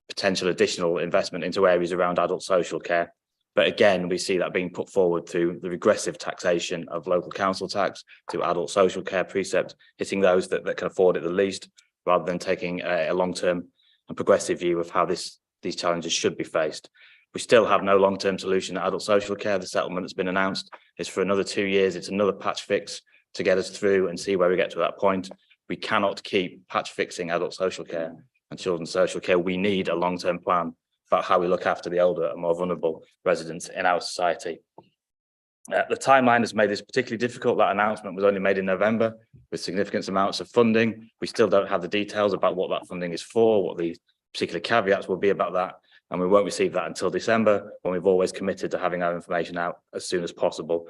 potential additional investment into areas around adult social care. But again, we see that being put forward through the regressive taxation of local council tax to adult social care precept, hitting those that can afford it the least, rather than taking a long-term and progressive view of how these challenges should be faced. We still have no long-term solution to adult social care. The settlement that's been announced is for another 2 years. It's another patch fix to get us through and see where we get to that point. We cannot keep patch fixing adult social care and children's social care. We need a long-term plan about how we look after the older and more vulnerable residents in our society. The timeline has made this particularly difficult. That announcement was only made in November with significant amounts of funding. We still don't have the details about what that funding is for, what the particular caveats will be about that. And we won't receive that until December, when we've always committed to having our information out as soon as possible.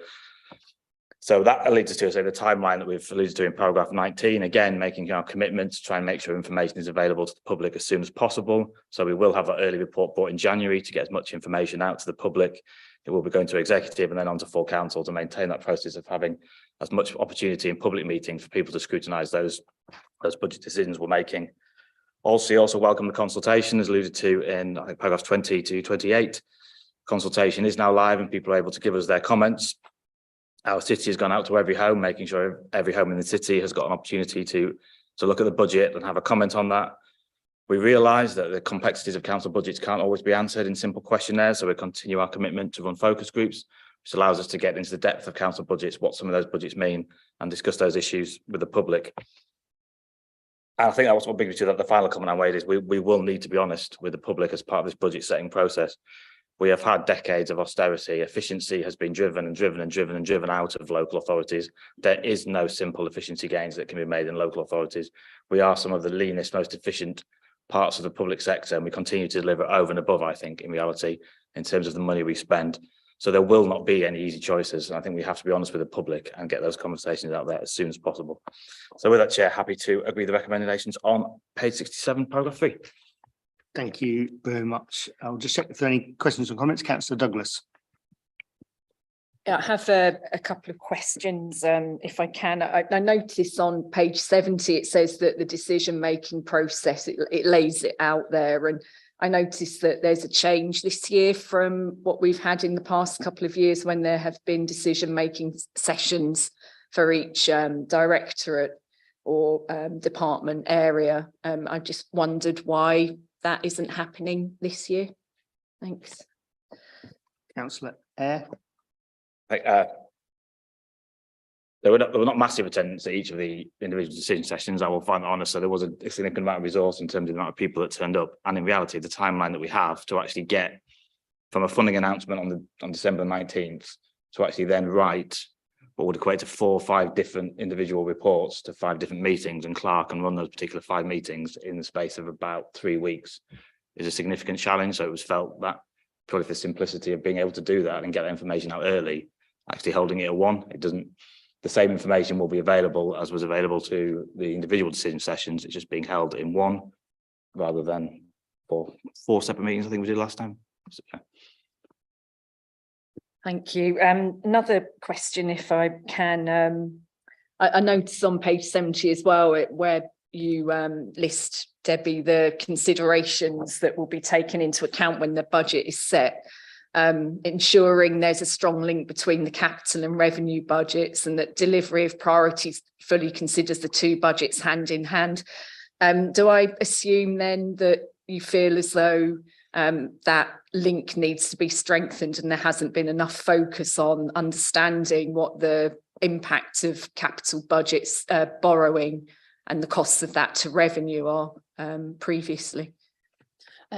So that leads us to say the timeline that we've alluded to in paragraph 19, again, making our commitment to try and make sure information is available to the public as soon as possible. So we will have that early report brought in January to get as much information out to the public. It will be going to executive and then on to full council to maintain that process of having as much opportunity in public meetings for people to scrutinise those budget decisions we're making. Also welcome the consultation as alluded to in I think paragraphs 20 to 28. Consultation is now live and people are able to give us their comments. Our city has gone out to every home, making sure every home in the city has got an opportunity to look at the budget and have a comment on that. We realise that the complexities of council budgets can't always be answered in simple questionnaires, so we continue our commitment to run focus groups, which allows us to get into the depth of council budgets, what some of those budgets mean, and discuss those issues with the public. And I think that was what brings me to that. The final comment I made is we will need to be honest with the public as part of this budget setting process. We have had decades of austerity. Efficiency has been driven out of local authorities. There is no simple efficiency gains that can be made in local authorities. We are some of the leanest, most efficient parts of the public sector, and we continue to deliver over and above, I think, in reality, in terms of the money we spend. So there will not be any easy choices. And I think we have to be honest with the public and get those conversations out there as soon as possible. So with that, Chair, happy to agree the recommendations on page 67, paragraph 3. Thank you very much. I'll just check if there are any questions or comments. Councillor Douglas. Yeah, I have a couple of questions, if I can. I notice on page 70, it says that the decision-making process, it lays it out there. And I noticed that there's a change this year from what we've had in the past couple of years when there have been decision-making sessions for each directorate or department area. I just wondered why that isn't happening this year. Thanks. Councillor Eyre. There were not massive attendance at each of the individual decision sessions, I will find that honest. So there was a significant amount of resource in terms of the amount of people that turned up. And in reality, the timeline that we have to actually get from a funding announcement on December 19th to actually then write what would equate to 4 or 5 different individual reports to 5 different meetings, and Clark can run those particular 5 meetings in the space of about 3 weeks is a significant challenge. So it was felt that probably for the simplicity of being able to do that and get that information out early, actually holding it at 1, it doesn't, the same information will be available as was available to the individual decision sessions. It's just being held in 1 rather than 4 separate meetings, I think we did last time. So, yeah. Thank you. Another question, if I can. I noticed on page 70 as well, where you list, Debbie, the considerations that will be taken into account when the budget is set, ensuring there's a strong link between the capital and revenue budgets, and that delivery of priorities fully considers the 2 budgets hand in hand. Do I assume then that you feel as though that link needs to be strengthened and there hasn't been enough focus on understanding what the impact of capital budgets borrowing and the costs of that to revenue are previously?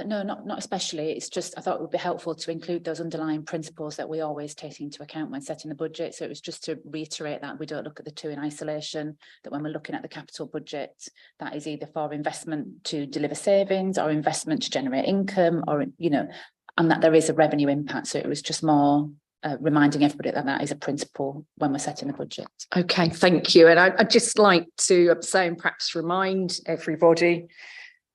No, not especially. It's just I thought it would be helpful to include those underlying principles that we always take into account when setting the budget. So it was just to reiterate that we don't look at the 2 in isolation, that when we're looking at the capital budget, that is either for investment to deliver savings or investment to generate income, or, you know, and that there is a revenue impact. So it was just more reminding everybody that that is a principle when we're setting the budget. Okay, thank you. And I'd just like to say and perhaps remind everybody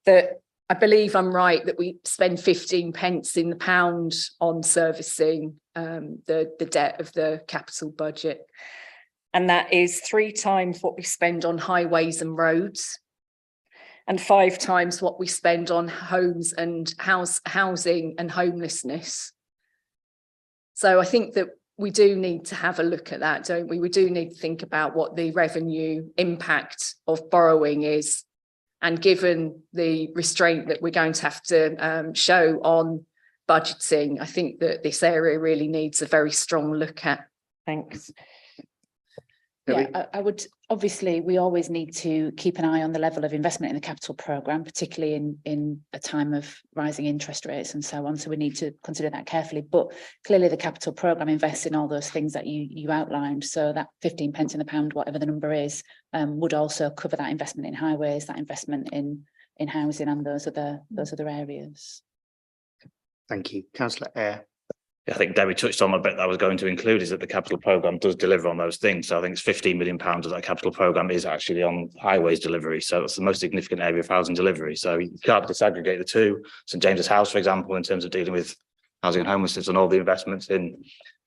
that I believe I'm right that we spend 15 pence in the pound on servicing the debt of the capital budget. And that is 3 times what we spend on highways and roads, and 5 times what we spend on homes and housing and homelessness. So I think that we do need to have a look at that, don't we? We do need to think about what the revenue impact of borrowing is. And given the restraint that we're going to have to show on budgeting, I think that this area really needs a very strong look at. Thanks. Yeah, I would, obviously, we always need to keep an eye on the level of investment in the capital programme, particularly in a time of rising interest rates and so on. So we need to consider that carefully. But clearly the capital programme invests in all those things that you outlined. So that 15 pence in the pound, whatever the number is, would also cover that investment in highways, that investment in housing and those other areas. Thank you. Councillor Eyre. I think Debbie touched on a bit that I was going to include is that the capital programme does deliver on those things. So I think it's £15 million of that capital programme is actually on highways delivery. So that's the most significant area of housing delivery. So you can't disaggregate the two. St James's House, for example, in terms of dealing with housing and homelessness and all the investments in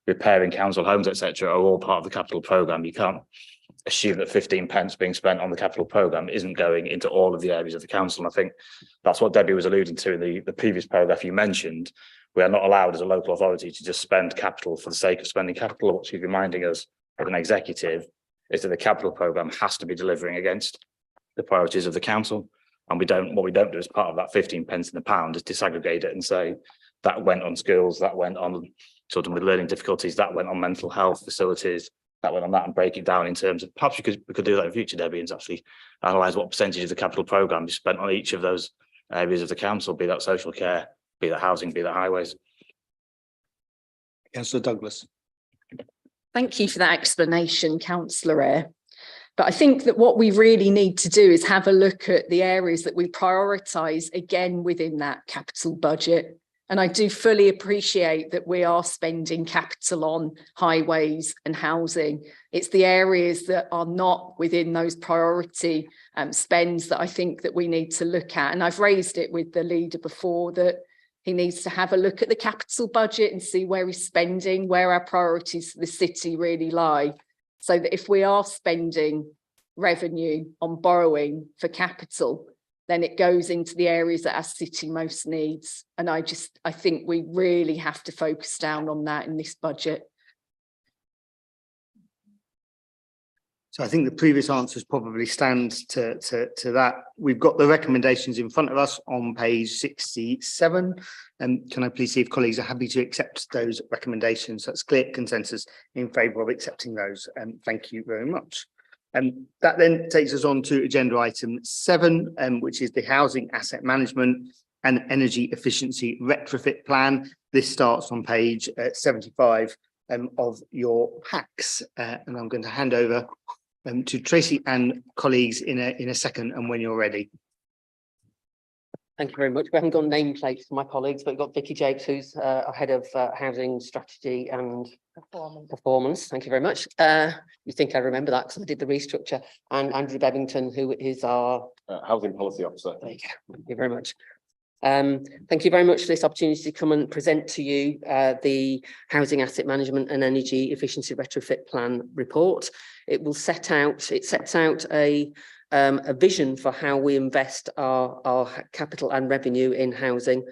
repairing council homes, etc., are all part of the capital programme. You can't assume that 15 pence being spent on the capital programme isn't going into all of the areas of the council. And I think that's what Debbie was alluding to in the previous paragraph you mentioned. We are not allowed as a local authority to just spend capital for the sake of spending capital. What she's reminding us as an executive is that the capital programme has to be delivering against the priorities of the council. And what we don't do as part of that 15 pence in the pound is disaggregate it and say that went on schools, that went on children with learning difficulties, that went on mental health facilities, that went on that, and break it down in terms of, perhaps we could do that in future, Debbie, and actually analyse what percentage of the capital programme is spent on each of those areas of the council, be that social care, be that housing, be that highways. Councillor Douglas. Thank you for that explanation, Councillor Eyre. But I think that what we really need to do is have a look at the areas that we prioritise again within that capital budget. And I do fully appreciate that we are spending capital on highways and housing. It's the areas that are not within those priority spends that I think that we need to look at. And I've raised it with the leader before that he needs to have a look at the capital budget and see where he's spending, where our priorities for the city really lie. So that if we are spending revenue on borrowing for capital, then it goes into the areas that our city most needs. And I think we really have to focus down on that in this budget. So I think the previous answers probably stand to that. We've got the recommendations in front of us on page 67. And can I please see if colleagues are happy to accept those recommendations? That's clear consensus in favour of accepting those. And thank you very much. That then takes us on to agenda item 7, which is the Housing Asset Management and Energy Efficiency Retrofit Plan. This starts on page 75 of your packs. And I'm going to hand over to Tracy and colleagues in a second, and when you're ready. Thank you very much. We haven't got nameplates for my colleagues, but we've got Vicky Jakes, who's our head of housing strategy and performance. Thank you very much. You think I remember that because I did the restructure. And Andrew Bebbington, who is our housing policy officer. There you go. Thank you very much. Thank you very much for this opportunity to come and present to you the Housing Asset Management and Energy Efficiency Retrofit Plan report. It sets out a vision for how we invest our capital and revenue in housing,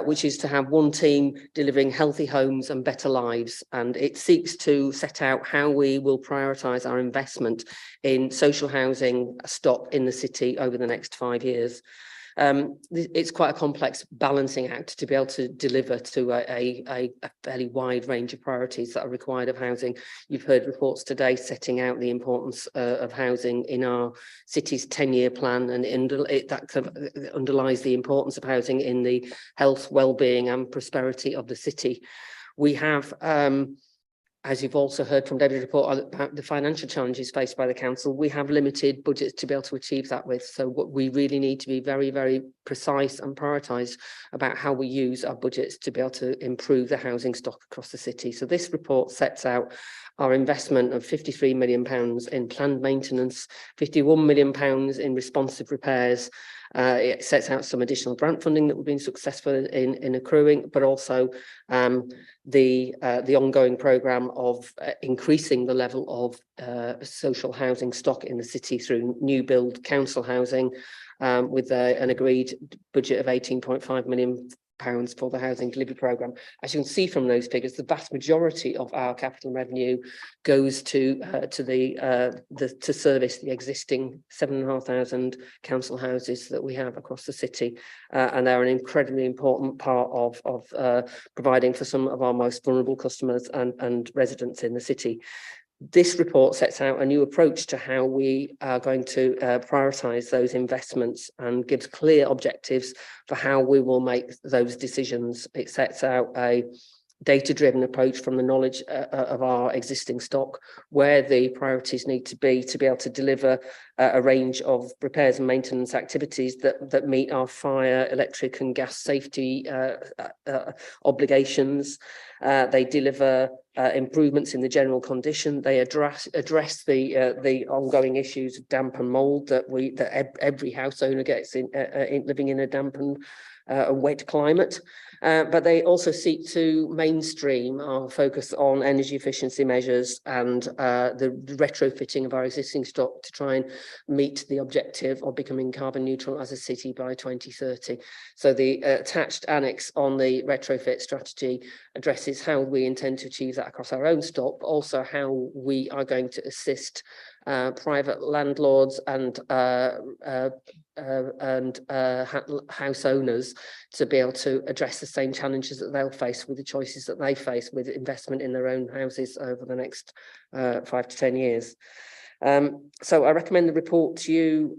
which is to have one team delivering healthy homes and better lives. And it seeks to set out how we will prioritise our investment in social housing stock in the city over the next 5 years. It's quite a complex balancing act to be able to deliver to a fairly wide range of priorities that are required of housing. You've heard reports today setting out the importance of housing in our city's 10-year plan, and that kind of underlies the importance of housing in the health, well-being and prosperity of the city. We have, as you've also heard from David's report about the financial challenges faced by the council, we have limited budgets to be able to achieve that with. So what we really need to be very, very precise and prioritised about how we use our budgets to be able to improve the housing stock across the city. So this report sets out our investment of £53 million in planned maintenance, £51 million in responsive repairs. It sets out some additional grant funding that we've been successful in accruing, but also the ongoing programme of increasing the level of social housing stock in the city through new build council housing, with an agreed budget of £18.5 million for the housing delivery programme. As you can see from those figures, the vast majority of our capital revenue goes to service the existing 7,500 council houses that we have across the city, and they're an incredibly important part of providing for some of our most vulnerable customers and residents in the city. This report sets out a new approach to how we are going to prioritise those investments and gives clear objectives for how we will make those decisions. It sets out a data-driven approach from the knowledge of our existing stock, where the priorities need to be able to deliver a range of repairs and maintenance activities that meet our fire, electric and gas safety obligations. They deliver improvements in the general condition. They address the ongoing issues of damp and mould that every house owner gets in living in a damp and wet climate. But they also seek to mainstream our focus on energy efficiency measures and the retrofitting of our existing stock to try and meet the objective of becoming carbon neutral as a city by 2030. So the attached annex on the retrofit strategy addresses how we intend to achieve that across our own stock, but also how we are going to assist private landlords and house owners to be able to address the same challenges that they'll face with the choices that they face with investment in their own houses over the next 5 to 10 years. So I recommend the report to you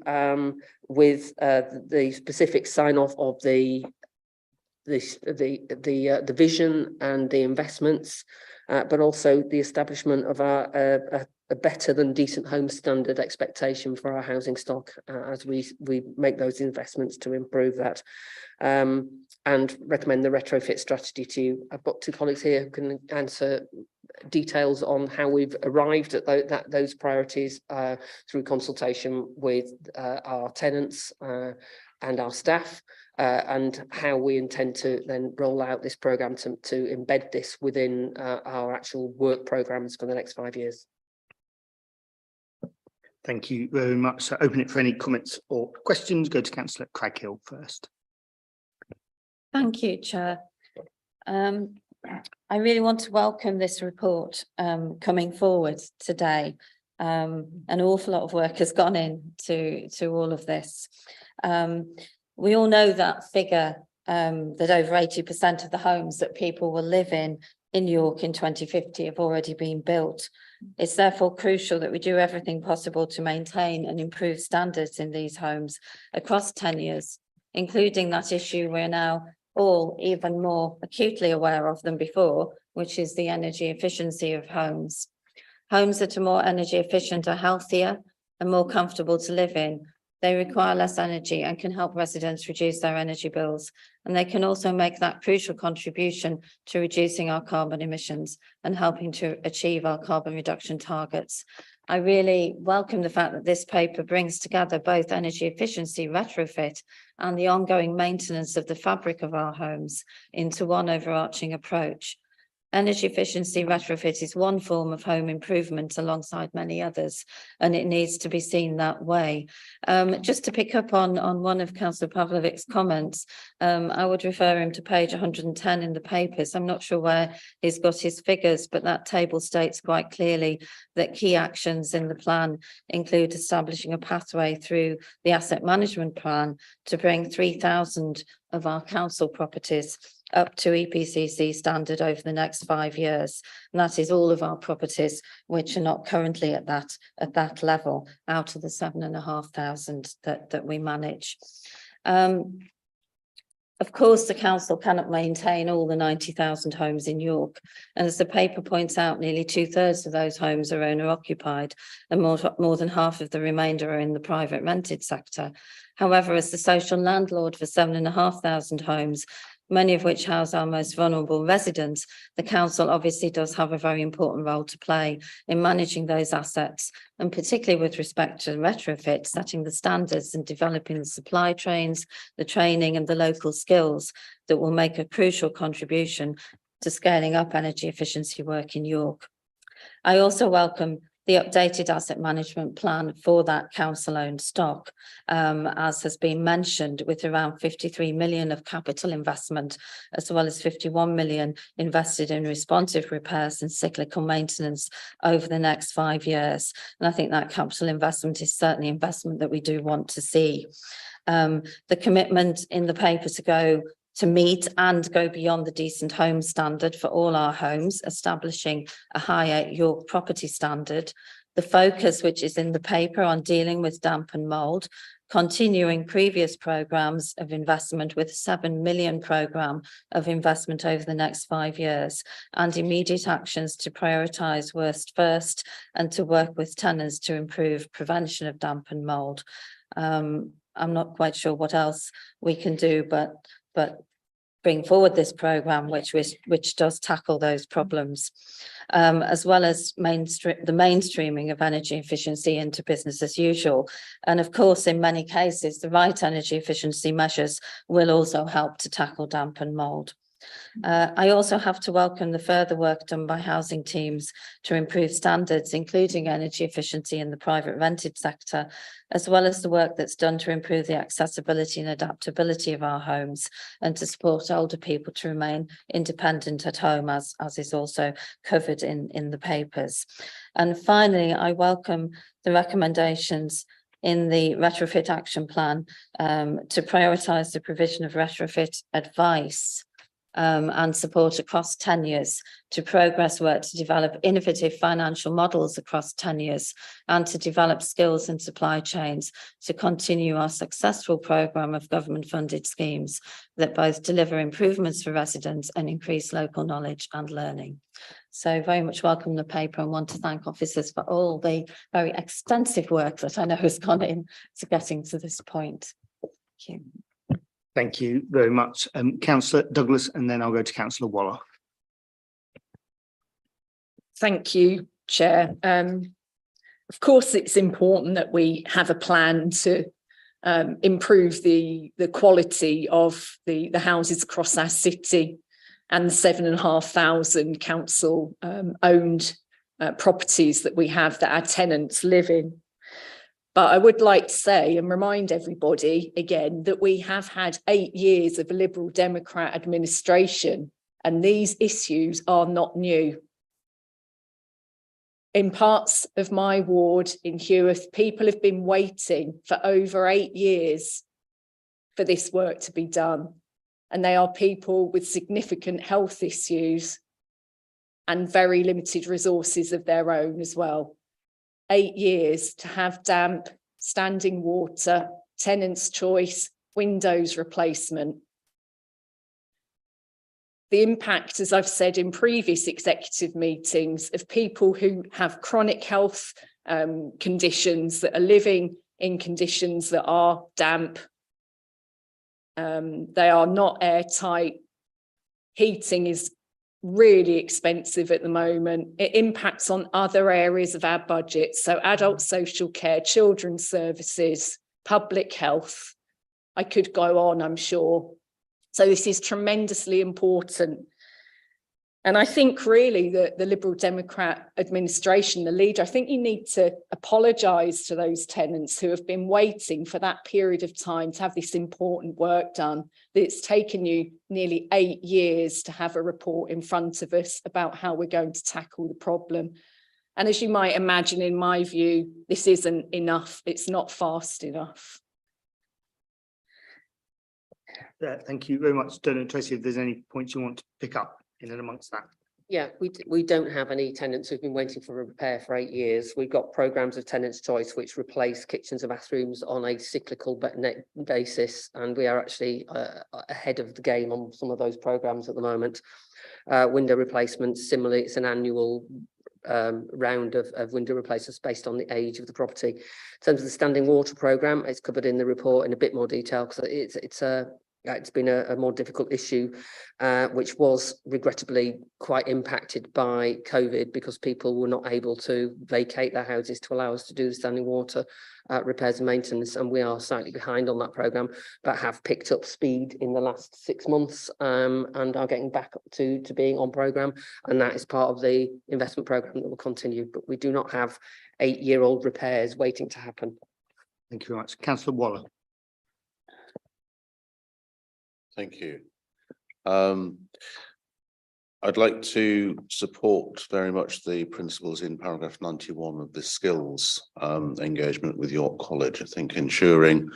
with the specific sign-off of the vision and the investments, but also the establishment of a better than decent home standard expectation for our housing stock as we make those investments to improve that, and recommend the retrofit strategy to you. I've got 2 colleagues here who can answer details on how we've arrived at those priorities through consultation with our tenants and our staff, and how we intend to then roll out this programme to embed this within our actual work programmes for the next 5 years. Thank you very much. So open it for any comments or questions. Go to Councillor Craghill first. Thank you, Chair. I really want to welcome this report coming forward today. An awful lot of work has gone into all of this. We all know that figure, that over 80% of the homes that people will live in York in 2050 have already been built. It's therefore crucial that we do everything possible to maintain and improve standards in these homes across 10 years, including that issue we're now all even more acutely aware of than before, which is the energy efficiency of homes. Homes that are more energy efficient are healthier and more comfortable to live in. They require less energy and can help residents reduce their energy bills. And they can also make that crucial contribution to reducing our carbon emissions and helping to achieve our carbon reduction targets. I really welcome the fact that this paper brings together both energy efficiency retrofit and the ongoing maintenance of the fabric of our homes into one overarching approach. Energy efficiency retrofit is one form of home improvement alongside many others, and it needs to be seen that way. Just to pick up on one of Councillor Pavlovic's comments, I would refer him to page 110 in the papers. I'm not sure where he's got his figures, but that table states quite clearly that key actions in the plan include establishing a pathway through the asset management plan to bring 3,000 of our council properties up to EPCC standard over the next 5 years. And that is all of our properties which are not currently at that level out of the 7,500 that we manage. Of course, the council cannot maintain all the 90,000 homes in York. And as the paper points out, nearly 2/3 of those homes are owner occupied, and more than half of the remainder are in the private rented sector. However, as the social landlord for 7,500 homes, many of which house our most vulnerable residents, the council obviously does have a very important role to play in managing those assets, and particularly with respect to retrofit, setting the standards and developing the supply chains, the training and the local skills that will make a crucial contribution to scaling up energy efficiency work in York. I also welcome the updated asset management plan for that council-owned stock, as has been mentioned, with around 53 million of capital investment, as well as 51 million invested in responsive repairs and cyclical maintenance over the next 5 years. And I think that capital investment is certainly investment that we do want to see. The commitment in the paper to go to meet and go beyond the decent home standard for all our homes, establishing a higher York property standard. The focus, which is in the paper, on dealing with damp and mould, continuing previous programmes of investment with £7 million programme of investment over the next 5 years, and immediate actions to prioritise worst first and to work with tenants to improve prevention of damp and mould. I'm not quite sure what else we can do, but bring forward this programme which does tackle those problems, as well as the mainstreaming of energy efficiency into business as usual. And of course, in many cases, the right energy efficiency measures will also help to tackle damp and mould. I also have to welcome the further work done by housing teams to improve standards, including energy efficiency in the private rented sector, as well as the work that's done to improve the accessibility and adaptability of our homes and to support older people to remain independent at home, as is also covered in the papers. And finally, I welcome the recommendations in the Retrofit Action Plan to prioritise the provision of retrofit advice and support across tenures, to progress work to develop innovative financial models across tenures, and to develop skills in supply chains to continue our successful programme of government funded schemes that both deliver improvements for residents and increase local knowledge and learning. So very much welcome the paper and want to thank officers for all the very extensive work that I know has gone in to getting to this point. Thank you. Thank you very much. Councillor Douglas, and then I'll go to Councillor Waller. Thank you, Chair. Of course, it's important that we have a plan to improve the quality of the houses across our city and the 7,500 council owned properties that we have that our tenants live in. But I would like to say and remind everybody again that we have had 8 years of a Liberal Democrat administration, and these issues are not new. In parts of my ward in Heworth, people have been waiting for over 8 years for this work to be done. And they are people with significant health issues and very limited resources of their own as well. 8 years to have damp, standing water, tenant's choice, windows replacement. The impact, as I've said in previous executive meetings, of people who have chronic health conditions, that are living in conditions that are damp, they are not airtight, heating is really expensive at the moment. It impacts on other areas of our budget, so adult social care, children's services, public health. I could go on, I'm sure. So this is tremendously important. And I think really that the Liberal Democrat administration, the leader, I think you need to apologise to those tenants who have been waiting for that period of time to have this important work done. It's taken you nearly 8 years to have a report in front of us about how we're going to tackle the problem. And as you might imagine, in my view, this isn't enough. It's not fast enough. Thank you very much, Donna and Tracy. If there's any points you want to pick up in and amongst that. Yeah, we don't have any tenants who've been waiting for a repair for 8 years. We've got programmes of tenants' choice which replace kitchens and bathrooms on a cyclical basis, and we are actually ahead of the game on some of those programmes at the moment. Window replacements, similarly, it's an annual round of window replacements based on the age of the property. In terms of the standing water programme, it's covered in the report in a bit more detail because it's been a more difficult issue, which was regrettably quite impacted by COVID because people were not able to vacate their houses to allow us to do the standing water repairs and maintenance. And we are slightly behind on that programme, but have picked up speed in the last 6 months and are getting back up to being on programme. And that is part of the investment programme that will continue. But we do not have 8-year-old repairs waiting to happen. Thank you very much. Councillor Waller. Thank you. I'd like to support very much the principles in paragraph 91 of the skills engagement with York College. I think ensuring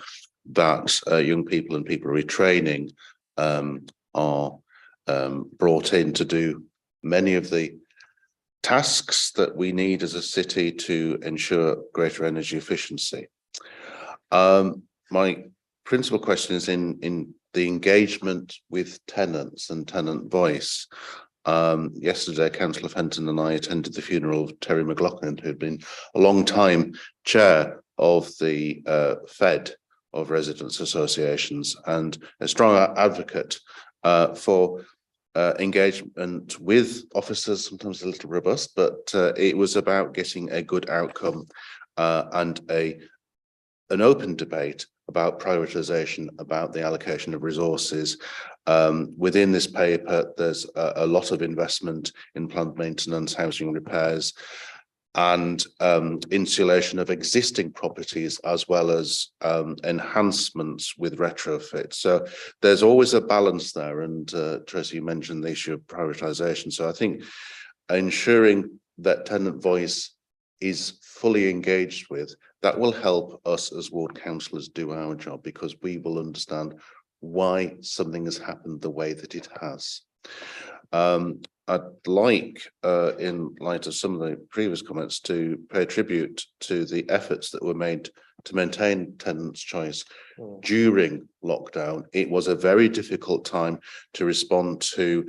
that young people and people retraining are brought in to do many of the tasks that we need as a city to ensure greater energy efficiency. My principal question is in the engagement with tenants and tenant voice. Yesterday, Councillor Fenton and I attended the funeral of Terry McLaughlin, who had been a long time chair of the FED of Residents Associations and a strong advocate for engagement with officers, sometimes a little robust, but it was about getting a good outcome and an open debate about prioritisation, about the allocation of resources. Within this paper, there's a lot of investment in planned maintenance, housing repairs, and insulation of existing properties, as well as enhancements with retrofit. So there's always a balance there. And Tracy, you mentioned the issue of prioritisation. So I think ensuring that tenant voice is fully engaged with, that will help us as ward councillors do our job, because we will understand why something has happened the way that it has. I'd like, in light of some of the previous comments, to pay tribute to the efforts that were made to maintain tenants' choice during lockdown. It was a very difficult time to respond to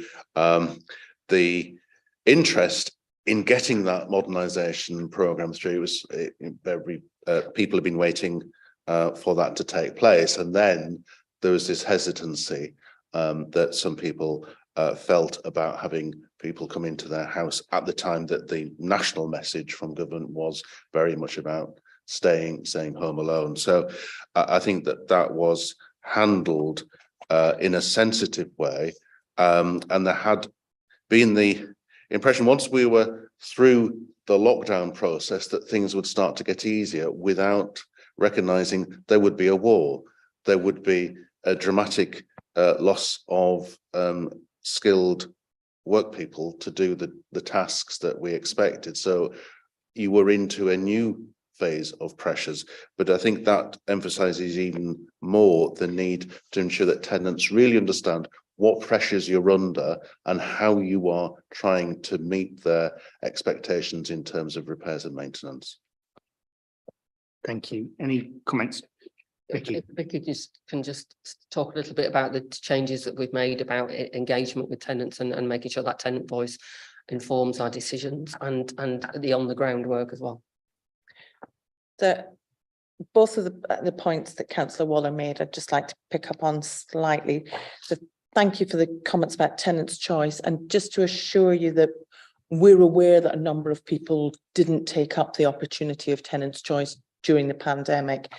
the interest in getting that modernisation programme through. It was people have been waiting for that to take place, and then there was this hesitancy that some people felt about having people come into their house at the time that the national message from government was very much about staying home alone. So I think that was handled in a sensitive way, and there had been the impression, once we were through the lockdown process, that things would start to get easier, without recognising there would be a war, there would be a dramatic loss of skilled work people to do the tasks that we expected. So you were into a new phase of pressures, but I think that emphasises even more the need to ensure that tenants really understand what pressures you're under and how you are trying to meet their expectations in terms of repairs and maintenance. Thank you. Any comments? Vicky can just talk a little bit about the changes that we've made about engagement with tenants and making sure that tenant voice informs our decisions and the on the ground work as well. Both of the points that Councillor Waller made, I'd just like to pick up on slightly. So thank you for the comments about tenants' choice, and just to assure you that we're aware that a number of people didn't take up the opportunity of tenants' choice during the pandemic.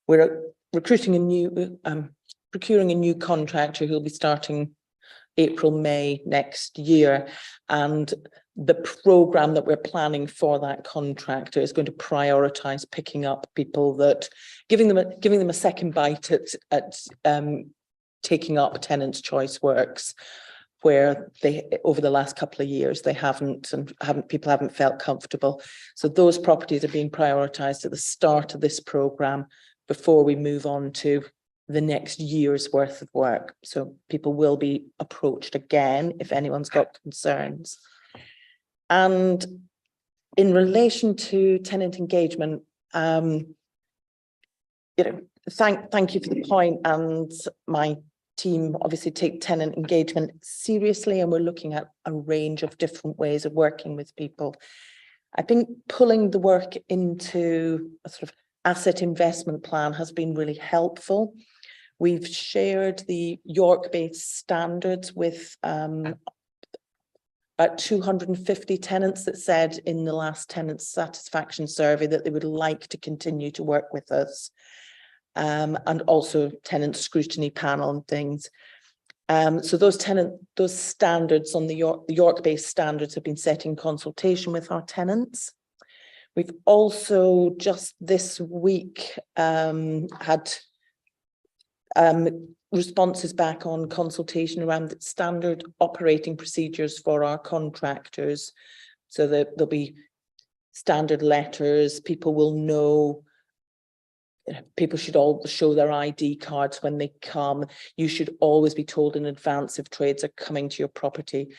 We're recruiting procuring a new contractor who'll be starting April, May next year, and the programme that we're planning for that contractor is going to prioritise picking up people that giving them a second bite at taking up tenants' choice works, where they over the last couple of years people haven't felt comfortable. So those properties are being prioritised at the start of this programme before we move on to the next year's worth of work. So people will be approached again if anyone's got concerns. And in relation to tenant engagement, thank you for the point, and my team obviously take tenant engagement seriously, and we're looking at a range of different ways of working with people. I think pulling the work into a sort of asset investment plan has been really helpful. We've shared the York-based standards with about 250 tenants that said in the last tenant satisfaction survey that they would like to continue to work with us, and also tenant scrutiny panel and things. So those standards on the York-based standards have been set in consultation with our tenants. We've also just this week had responses back on consultation around the standard operating procedures for our contractors. So that there'll be standard letters, people will know people should all show their ID cards when they come. You should always be told in advance if trades are coming to your property.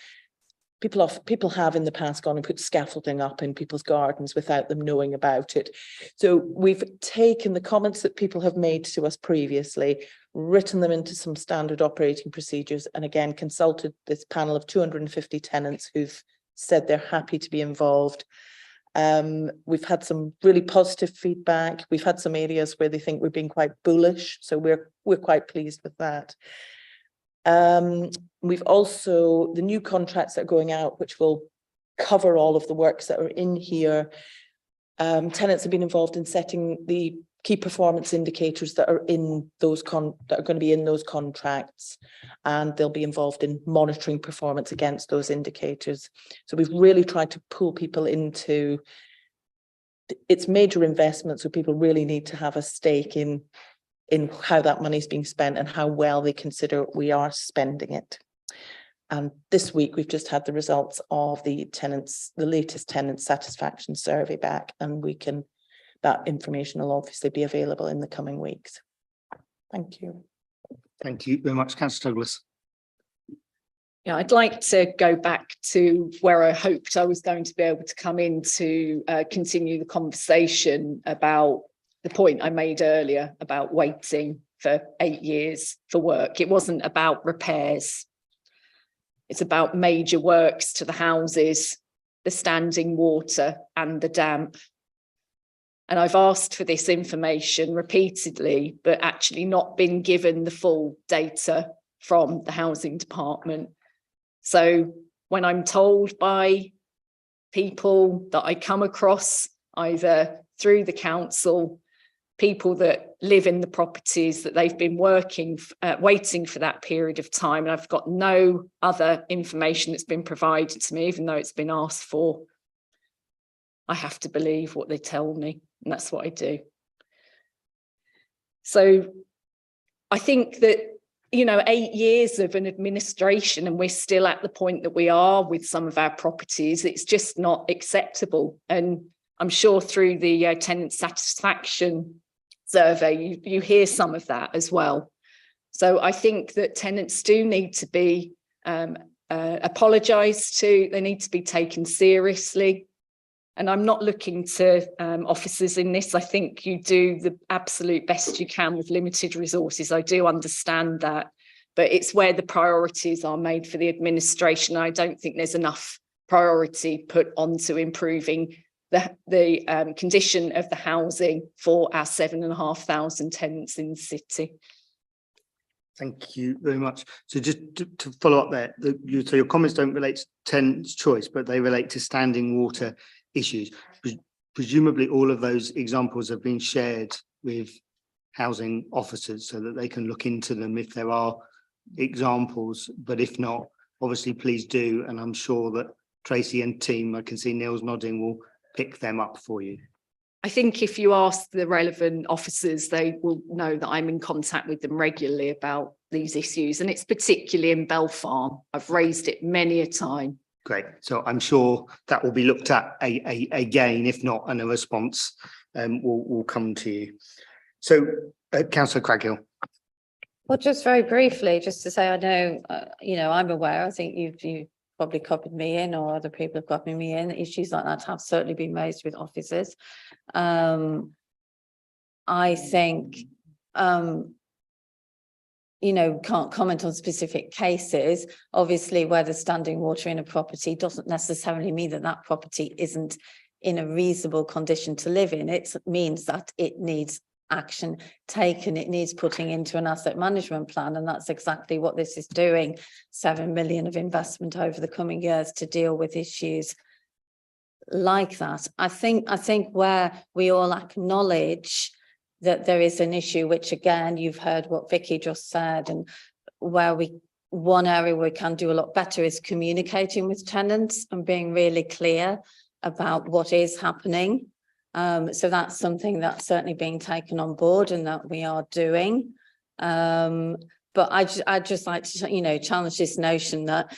People have in the past gone and put scaffolding up in people's gardens without them knowing about it. So we've taken the comments that people have made to us previously, written them into some standard operating procedures, and again consulted this panel of 250 tenants who've said they're happy to be involved. We've had some really positive feedback. We've had some areas where they think we're being quite bullish, so we're quite pleased with that. We've also, the new contracts that are going out, which will cover all of the works that are in here. Tenants have been involved in setting the key performance indicators that are in those that are going to be in those contracts, and they'll be involved in monitoring performance against those indicators. So we've really tried to pull people into its major investments, so people really need to have a stake in how that money is being spent and how well they consider we are spending it. And this week we've just had the results of the latest tenant satisfaction survey back, and that information will obviously be available in the coming weeks. Thank you. Thank you very much, Councillor Douglas. Yeah, I'd like to go back to where I hoped I was going to be able to come in to continue the conversation about the point I made earlier about waiting for 8 years for work. It wasn't about repairs. It's about major works to the houses, the standing water and the damp. And I've asked for this information repeatedly, but actually not been given the full data from the housing department. So when I'm told by people that I come across, either through the council, people that live in the properties, that they've been waiting for that period of time, and I've got no other information that's been provided to me, even though it's been asked for, I have to believe what they tell me, and that's what I do. So I think that, 8 years of an administration and we're still at the point that we are with some of our properties, it's just not acceptable. And I'm sure through the tenant satisfaction survey, you hear some of that as well. So I think that tenants do need to be apologised to, they need to be taken seriously. And I'm not looking to officers in this. I think you do the absolute best you can with limited resources. I do understand that, but it's where the priorities are made for the administration. I don't think there's enough priority put onto improving the condition of the housing for our 7,500 tenants in the city. Thank you very much. So just to follow up there, so your comments don't relate to tenants' choice, but they relate to standing water issues. Presumably all of those examples have been shared with housing officers so that they can look into them if there are examples, but if not, obviously please do, and I'm sure that Tracy and team, I can see Neil's nodding, will pick them up for you. I think if you ask the relevant officers, they will know that I'm in contact with them regularly about these issues, and it's particularly in Bell Farm. I've raised it many a time. Great. So I'm sure that will be looked at again, if not, and a response will come to you. So, Councillor Craghill. Well, just very briefly, just to say, I know, I'm aware, I think you've probably copied me in, or other people have copied me in. Issues like that have certainly been raised with officers. I think, can't comment on specific cases. Obviously, where there's standing water in a property doesn't necessarily mean that that property isn't in a reasonable condition to live in. It means that it needs action taken. It needs putting into an asset management plan, and that's exactly what this is doing. 7 million of investment over the coming years to deal with issues like that. I think where we all acknowledge that there is an issue, which again, you've heard what Vicky just said, and where one area we can do a lot better is communicating with tenants and being really clear about what is happening. So that's something that's certainly being taken on board and that we are doing. But I'd just like to, challenge this notion that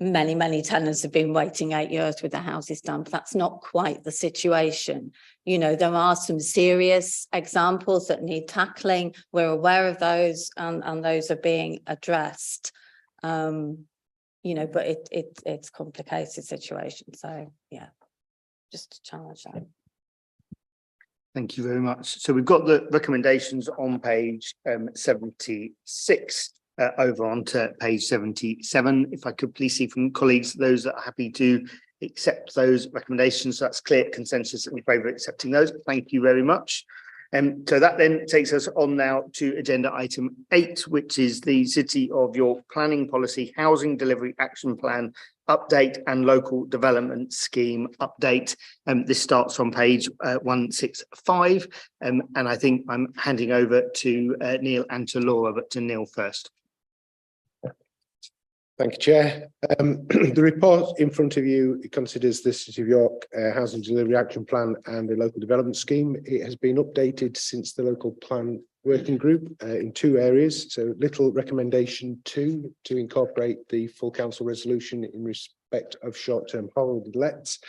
many tenants have been waiting 8 years with their houses done, but that's not quite the situation. You know, there are some serious examples that need tackling. We're aware of those, and those are being addressed. You know, but it's a complicated situation. So yeah, just to challenge that. Thank you very much. So we've got the recommendations on page 76 over onto page 77. If I could please see from colleagues, those that are happy to accept those recommendations. So that's clear consensus in favour of accepting those. Thank you very much. So that then takes us on now to agenda item 8, which is the City of York Planning Policy Housing Delivery Action Plan update and local development scheme update. This starts on page 165, and I think I'm handing over to Neil and to Laura, but to Neil first. Thank you, Chair. The report in front of you considers the City of York Housing Delivery Action Plan and the Local Development Scheme. It has been updated since the Local Plan Working Group in 2 areas. So little recommendation 2 to incorporate the full council resolution in respect of short-term holiday lets.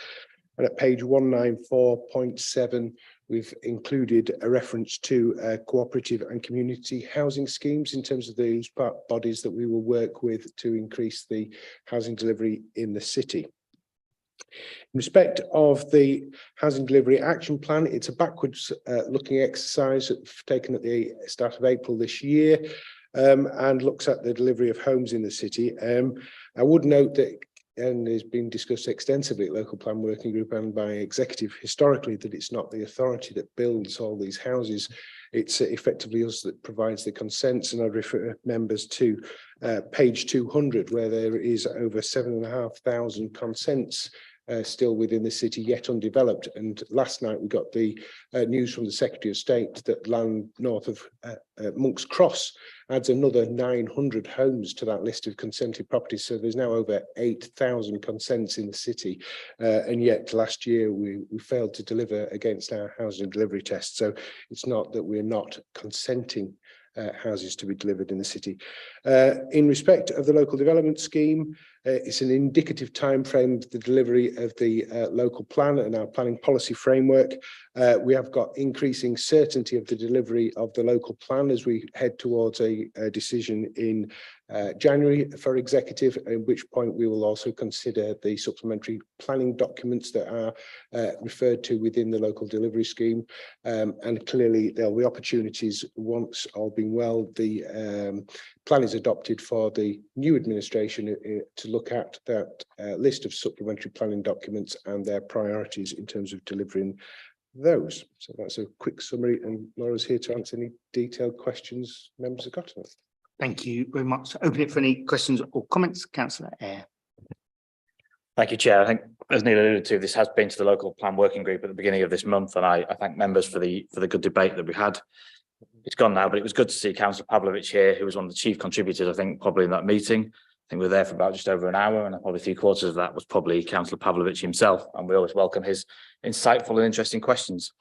And at page 194.7, we've included a reference to cooperative and community housing schemes in terms of those bodies that we will work with to increase the housing delivery in the city. In respect of the Housing Delivery Action Plan, it's a backwards looking exercise taken at the start of April this year, and looks at the delivery of homes in the city. I would note that, and has been discussed extensively at Local Plan Working Group and by executive historically, that it's not the authority that builds all these houses. It's effectively us that provides the consents, and I'd refer members to page 200, where there is over 7,500 consents still within the city, yet undeveloped. And last night we got the news from the Secretary of State that land north of Monk's Cross adds another 900 homes to that list of consented properties. So there's now over 8,000 consents in the city, and yet last year we failed to deliver against our housing delivery test. So it's not that we're not consenting houses to be delivered in the city. In respect of the local development scheme, it's an indicative timeframe of the delivery of the local plan and our planning policy framework. We have got increasing certainty of the delivery of the local plan as we head towards a decision in January for executive, at which point we will also consider the supplementary planning documents that are referred to within the local delivery scheme. And clearly there'll be opportunities once all being well, the plan is adopted for the new administration to look at that list of supplementary planning documents and their priorities in terms of delivering those. So that's a quick summary, and Laura's here to answer any detailed questions members have got. Thank you very much. Open it for any questions or comments. Councillor Eyre. Thank you, Chair. I think, as Neil alluded to, this has been to the Local Plan Working Group at the beginning of this month, and I thank members for the good debate that we had. It's gone now, but it was good to see Councillor Pavlovich here, who was one of the chief contributors, I think, probably in that meeting. I think we were there for about just over an hour, and probably 3/4 of that was probably Councillor Pavlovich himself, and we always welcome his insightful and interesting questions.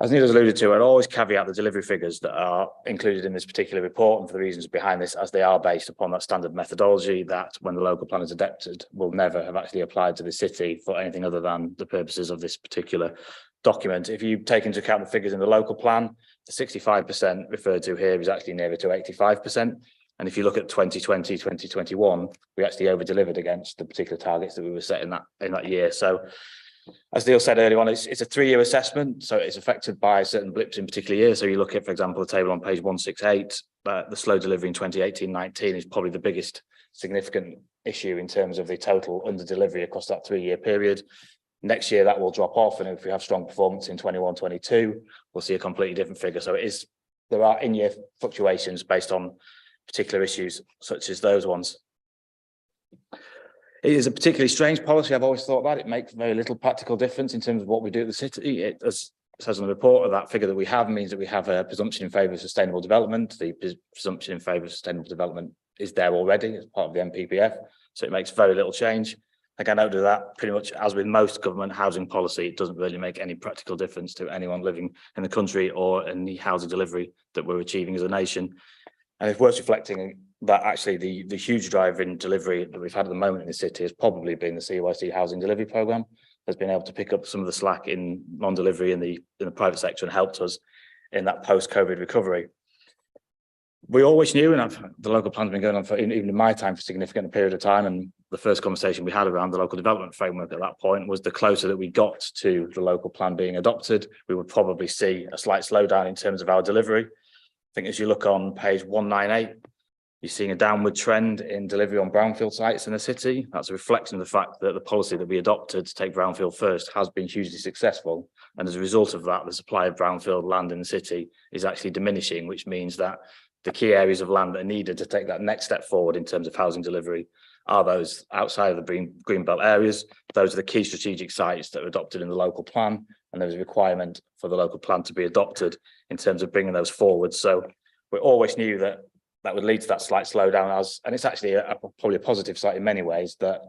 As Neil has alluded to, I'd always caveat the delivery figures that are included in this particular report and for the reasons behind this, as they are based upon that standard methodology that, when the local plan is adopted, will never have actually applied to the city for anything other than the purposes of this particular document. If you take into account the figures in the local plan, the 65% referred to here is actually nearer to 85%. And if you look at 2020, 2021, we actually over-delivered against the particular targets that we were set in that year. So, as Neil said earlier on, it's a 3-year assessment, so it's affected by certain blips in particular years. So you look at, for example, the table on page 168, the slow delivery in 2018-19 is probably the biggest significant issue in terms of the total under delivery across that 3-year period. Next year that will drop off, and if we have strong performance in 21-22, we'll see a completely different figure. So there are in-year fluctuations based on particular issues such as those ones. It is a particularly strange policy. I've always thought that it makes very little practical difference in terms of what we do at the city. It, as says on the report, of that figure that we have means that we have a presumption in favour of sustainable development. The presumption in favour of sustainable development is there already as part of the MPPF, so it makes very little change. I can note that pretty much as with most government housing policy, it doesn't really make any practical difference to anyone living in the country or in the housing delivery that we're achieving as a nation. And it's worth reflecting that actually the huge drive in delivery that we've had at the moment in the city has probably been the CYC housing delivery programme. Has been able to pick up some of the slack in non-delivery in the private sector and helped us in that post-COVID recovery. We always knew, and the local plan's been going on for even in my time for a significant period of time. And the first conversation we had around the local development framework at that point was the closer that we got to the local plan being adopted, we would probably see a slight slowdown in terms of our delivery. I think as you look on page 198, you're seeing a downward trend in delivery on brownfield sites in the city. That's a reflection of the fact that the policy that we adopted to take brownfield first has been hugely successful. And as a result of that, the supply of brownfield land in the city is actually diminishing, which means that the key areas of land that are needed to take that next step forward in terms of housing delivery are those outside of the greenbelt areas. Those are the key strategic sites that are adopted in the local plan. And there's a requirement for the local plan to be adopted in terms of bringing those forward. So we always knew that that would lead to that slight slowdown, and it's actually probably a positive side in many ways that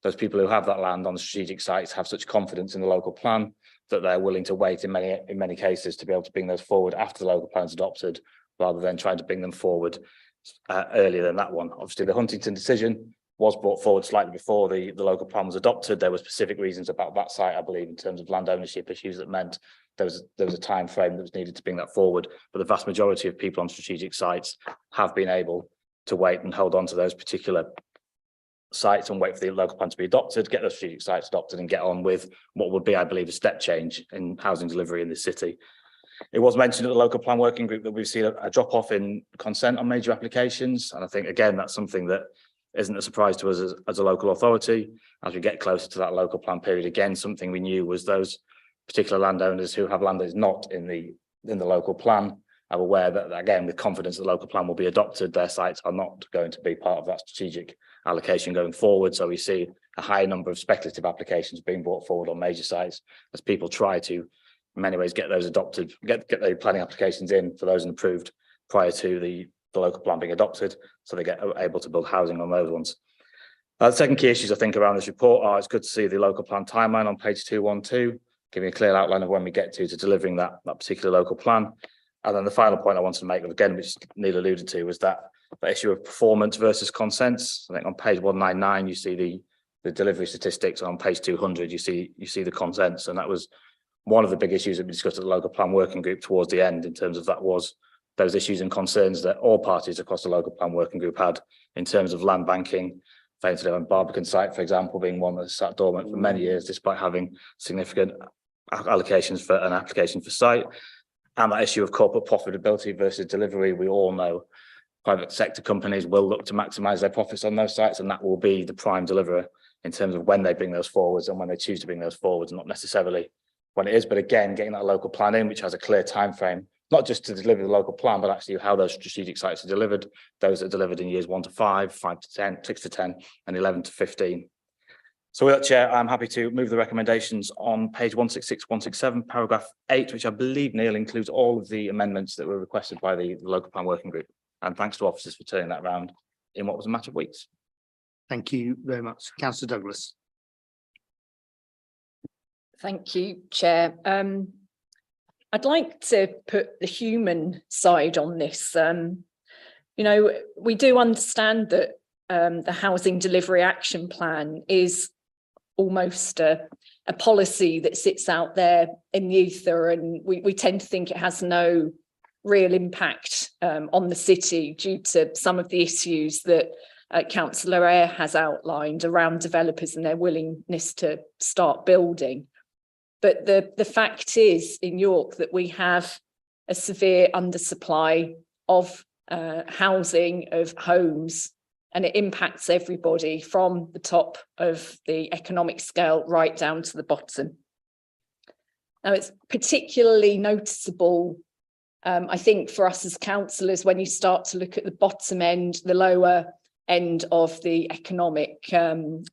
those people who have that land on the strategic sites have such confidence in the local plan that they're willing to wait in many cases to be able to bring those forward after the local plan is adopted, rather than trying to bring them forward earlier than that one. Obviously, the Huntington decision was brought forward slightly before the local plan was adopted. There were specific reasons about that site, I believe, in terms of land ownership issues that meant there was a time frame that was needed to bring that forward. But the vast majority of people on strategic sites have been able to wait and hold on to those particular sites and wait for the local plan to be adopted, get those strategic sites adopted and get on with what would be, I believe, a step change in housing delivery in this city. It was mentioned at the local plan working group that we've seen a drop off in consent on major applications. And I think, again, that's something that isn't a surprise to us as a local authority. As we get closer to that local plan period, again, something we knew was those particular landowners who have land that is not in the local plan are aware that, again, with confidence the local plan will be adopted, their sites are not going to be part of that strategic allocation going forward. So we see a high number of speculative applications being brought forward on major sites as people try to, in many ways, get those adopted, get the planning applications in for those approved prior to the local plan being adopted, so they get able to build housing on those ones. The second key issues I think around this report are, it's good to see the local plan timeline on page 212, giving a clear outline of when we get to delivering that particular local plan. And then the final point I wanted to make, again, which Neil alluded to, was that issue of performance versus consents. I think on page 199 you see the delivery statistics, and on page 200 you see the consents, and that was one of the big issues that we discussed at the local plan working group towards the end, in terms of that was those issues and concerns that all parties across the local plan working group had in terms of land banking. Faintly on Barbican site, for example, being one that sat dormant for many years despite having significant allocations for an application for site. And that issue of corporate profitability versus delivery, we all know private sector companies will look to maximise their profits on those sites, and that will be the prime deliverer in terms of when they bring those forwards and when they choose to bring those forwards, not necessarily when it is. But again, getting that local plan in, which has a clear time frame, not just to deliver the local plan, but actually how those strategic sites are delivered, those that are delivered in years 1 to 5, 5 to 10, 6 to 10, and 11 to 15. So with that, Chair, I'm happy to move the recommendations on page 166, 167, paragraph 8, which I believe, Neil, includes all of the amendments that were requested by the local plan working group. And thanks to officers for turning that around in what was a matter of weeks. Thank you very much. Councillor Douglas. Thank you, Chair. I'd like to put the human side on this. We do understand that the Housing Delivery Action Plan is almost a policy that sits out there in the ether, and we tend to think it has no real impact on the city due to some of the issues that Councillor Eyre has outlined around developers and their willingness to start building. But the fact is in York that we have a severe undersupply of housing, of homes, and it impacts everybody from the top of the economic scale right down to the bottom. Now, it's particularly noticeable, I think, for us as councillors, when you start to look at the bottom end, the lower end of the economic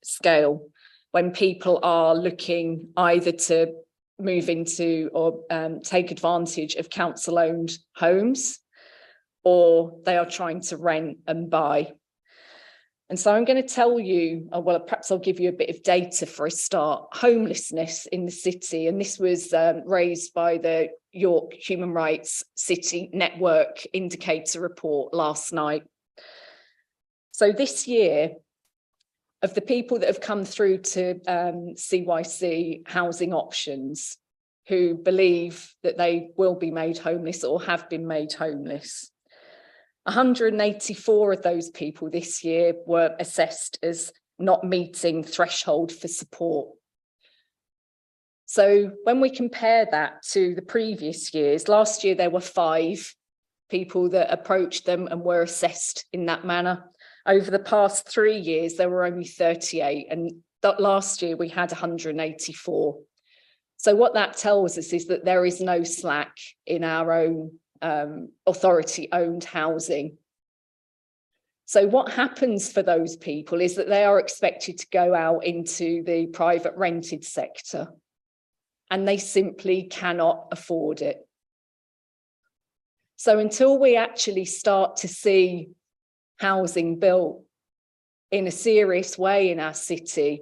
scale, when people are looking either to move into or take advantage of council-owned homes, or they are trying to rent and buy. And so I'm going to tell you, well, perhaps I'll give you a bit of data for a start. Homelessness in the city, and this was raised by the York Human Rights City Network Indicator report last night. So this year, of the people that have come through to CYC housing options who believe that they will be made homeless or have been made homeless, 184 of those people this year were assessed as not meeting threshold for support. So when we compare that to the previous years, last year there were 5 people that approached them and were assessed in that manner. Over the past 3 years, there were only 38, and that last year we had 184. So what that tells us is that there is no slack in our own authority-owned housing. So what happens for those people is that they are expected to go out into the private rented sector, and they simply cannot afford it. So until we actually start to see housing built in a serious way in our city,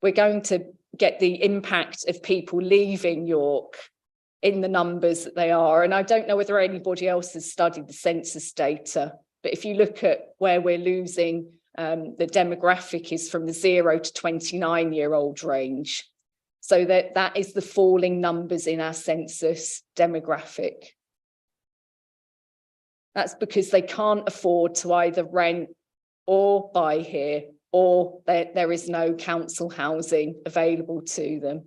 we're going to get the impact of people leaving York in the numbers that they are. And I don't know whether anybody else has studied the census data, but if you look at where we're losing, the demographic is from the 0 to 29-year-old range. So that is the falling numbers in our census demographic. That's because they can't afford to either rent or buy here, or there is no council housing available to them.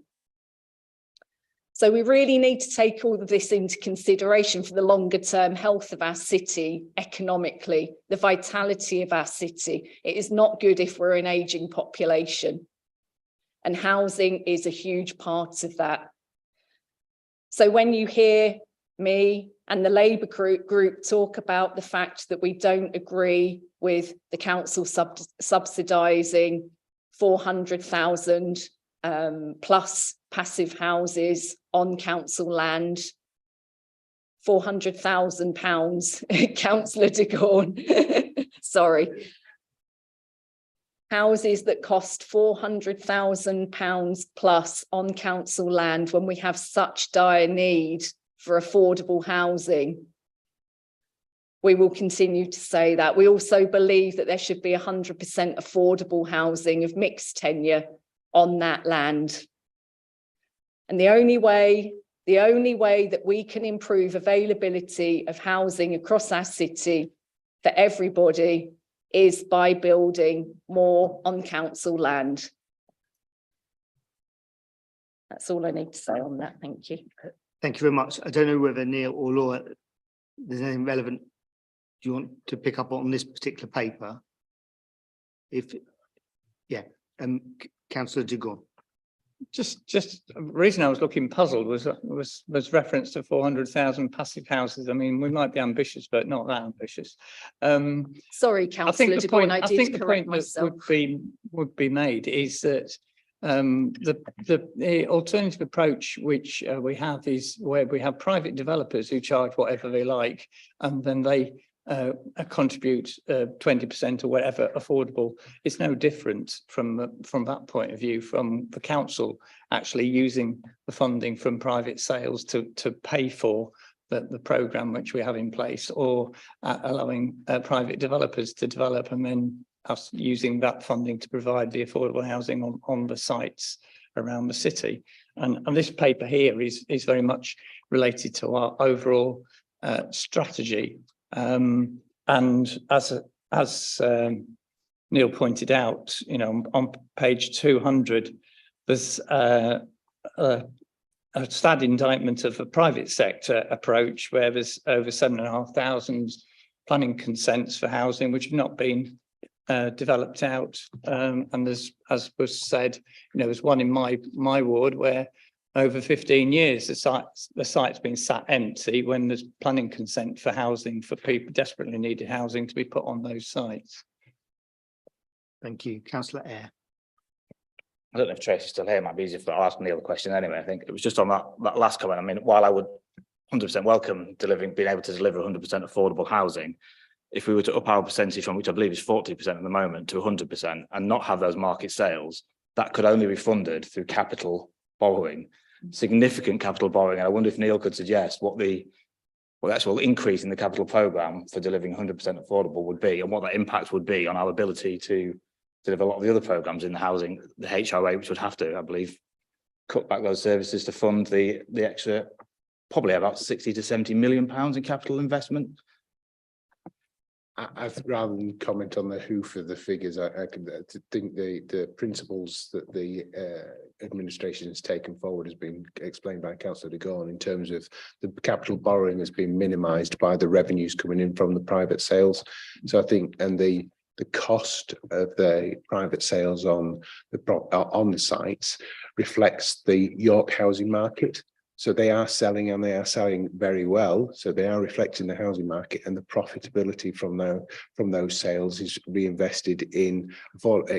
So we really need to take all of this into consideration for the longer term health of our city economically, the vitality of our city. It is not good if we're an ageing population, and housing is a huge part of that. So when you hear me and the Labour group talk about the fact that we don't agree with the council subsidising 400,000 plus passive houses on council land, £400,000, Councillor de Gorn, sorry. Houses that cost £400,000 plus on council land when we have such dire need for affordable housing. We will continue to say that. We also believe that there should be 100% affordable housing of mixed tenure on that land. And the only way that we can improve availability of housing across our city for everybody is by building more on council land. That's all I need to say on that. Thank you. Thank you very much. I don't know whether Neil or Laura, there's anything relevant do you want to pick up on this particular paper? Councillor de Gorn. Just the reason I was looking puzzled was reference to 400,000 passive houses. I mean, we might be ambitious, but not that ambitious. Sorry, Councillor de Gorn, I did correct myself. Would be made is that the alternative approach which we have is where we have private developers who charge whatever they like, and then they contribute 20% or whatever affordable. It's no different from that point of view, from the council actually using the funding from private sales to pay for the programme which we have in place, or allowing private developers to develop and then us using that funding to provide the affordable housing on the sites around the city. And this paper here is very much related to our overall strategy. And as Neil pointed out, you know, on page 200, there's a sad indictment of a private sector approach where there's over 7,500 planning consents for housing which have not been developed out. And there's, as was said, you know, there's one in my ward where over 15 years the site's been sat empty when there's planning consent for housing for people desperately needed housing to be put on those sites. Thank you. Councillor Eyre. I don't know if Tracy's still here. It might be easier if I ask Neil the question anyway. I think it was just on that last comment. I mean, while I would 100% welcome being able to deliver 100% affordable housing, if we were to up our percentage from, which I believe is 40% at the moment, to 100% and not have those market sales, that could only be funded through capital borrowing, significant capital borrowing. And I wonder if Neil could suggest what the what the actual increase in the capital programme for delivering 100% affordable would be, and what that impact would be on our ability to deliver a lot of the other programmes in the housing, the HRA, which would have to, I believe, cut back those services to fund the extra, probably about 60 to 70 million pounds in capital investment. Rather than comment on the who for the figures, I think the principles that the administration has taken forward has been explained by Councillor de Gorn in terms of the capital borrowing has been minimised by the revenues coming in from the private sales. So I think, and the cost of the private sales on the sites reflects the York housing market. So they are selling, and they are selling very well. So they are reflecting the housing market, and the profitability from those sales is reinvested in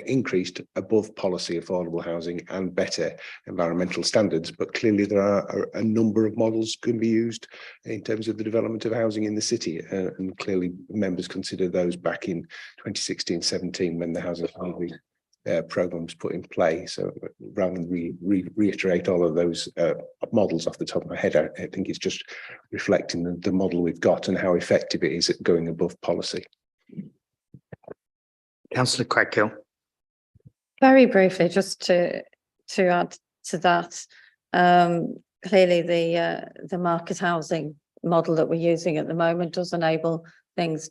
increased above policy affordable housing and better environmental standards. But clearly there are a number of models can be used in terms of the development of housing in the city, and clearly members considered those back in 2016-17 when the housing programs put in play. So rather than reiterate all of those models off the top of my head, I think it's just reflecting the model we've got and how effective it is at going above policy. Councillor Craighill. Very briefly, just to add to that, clearly the market housing model that we're using at the moment does enable things,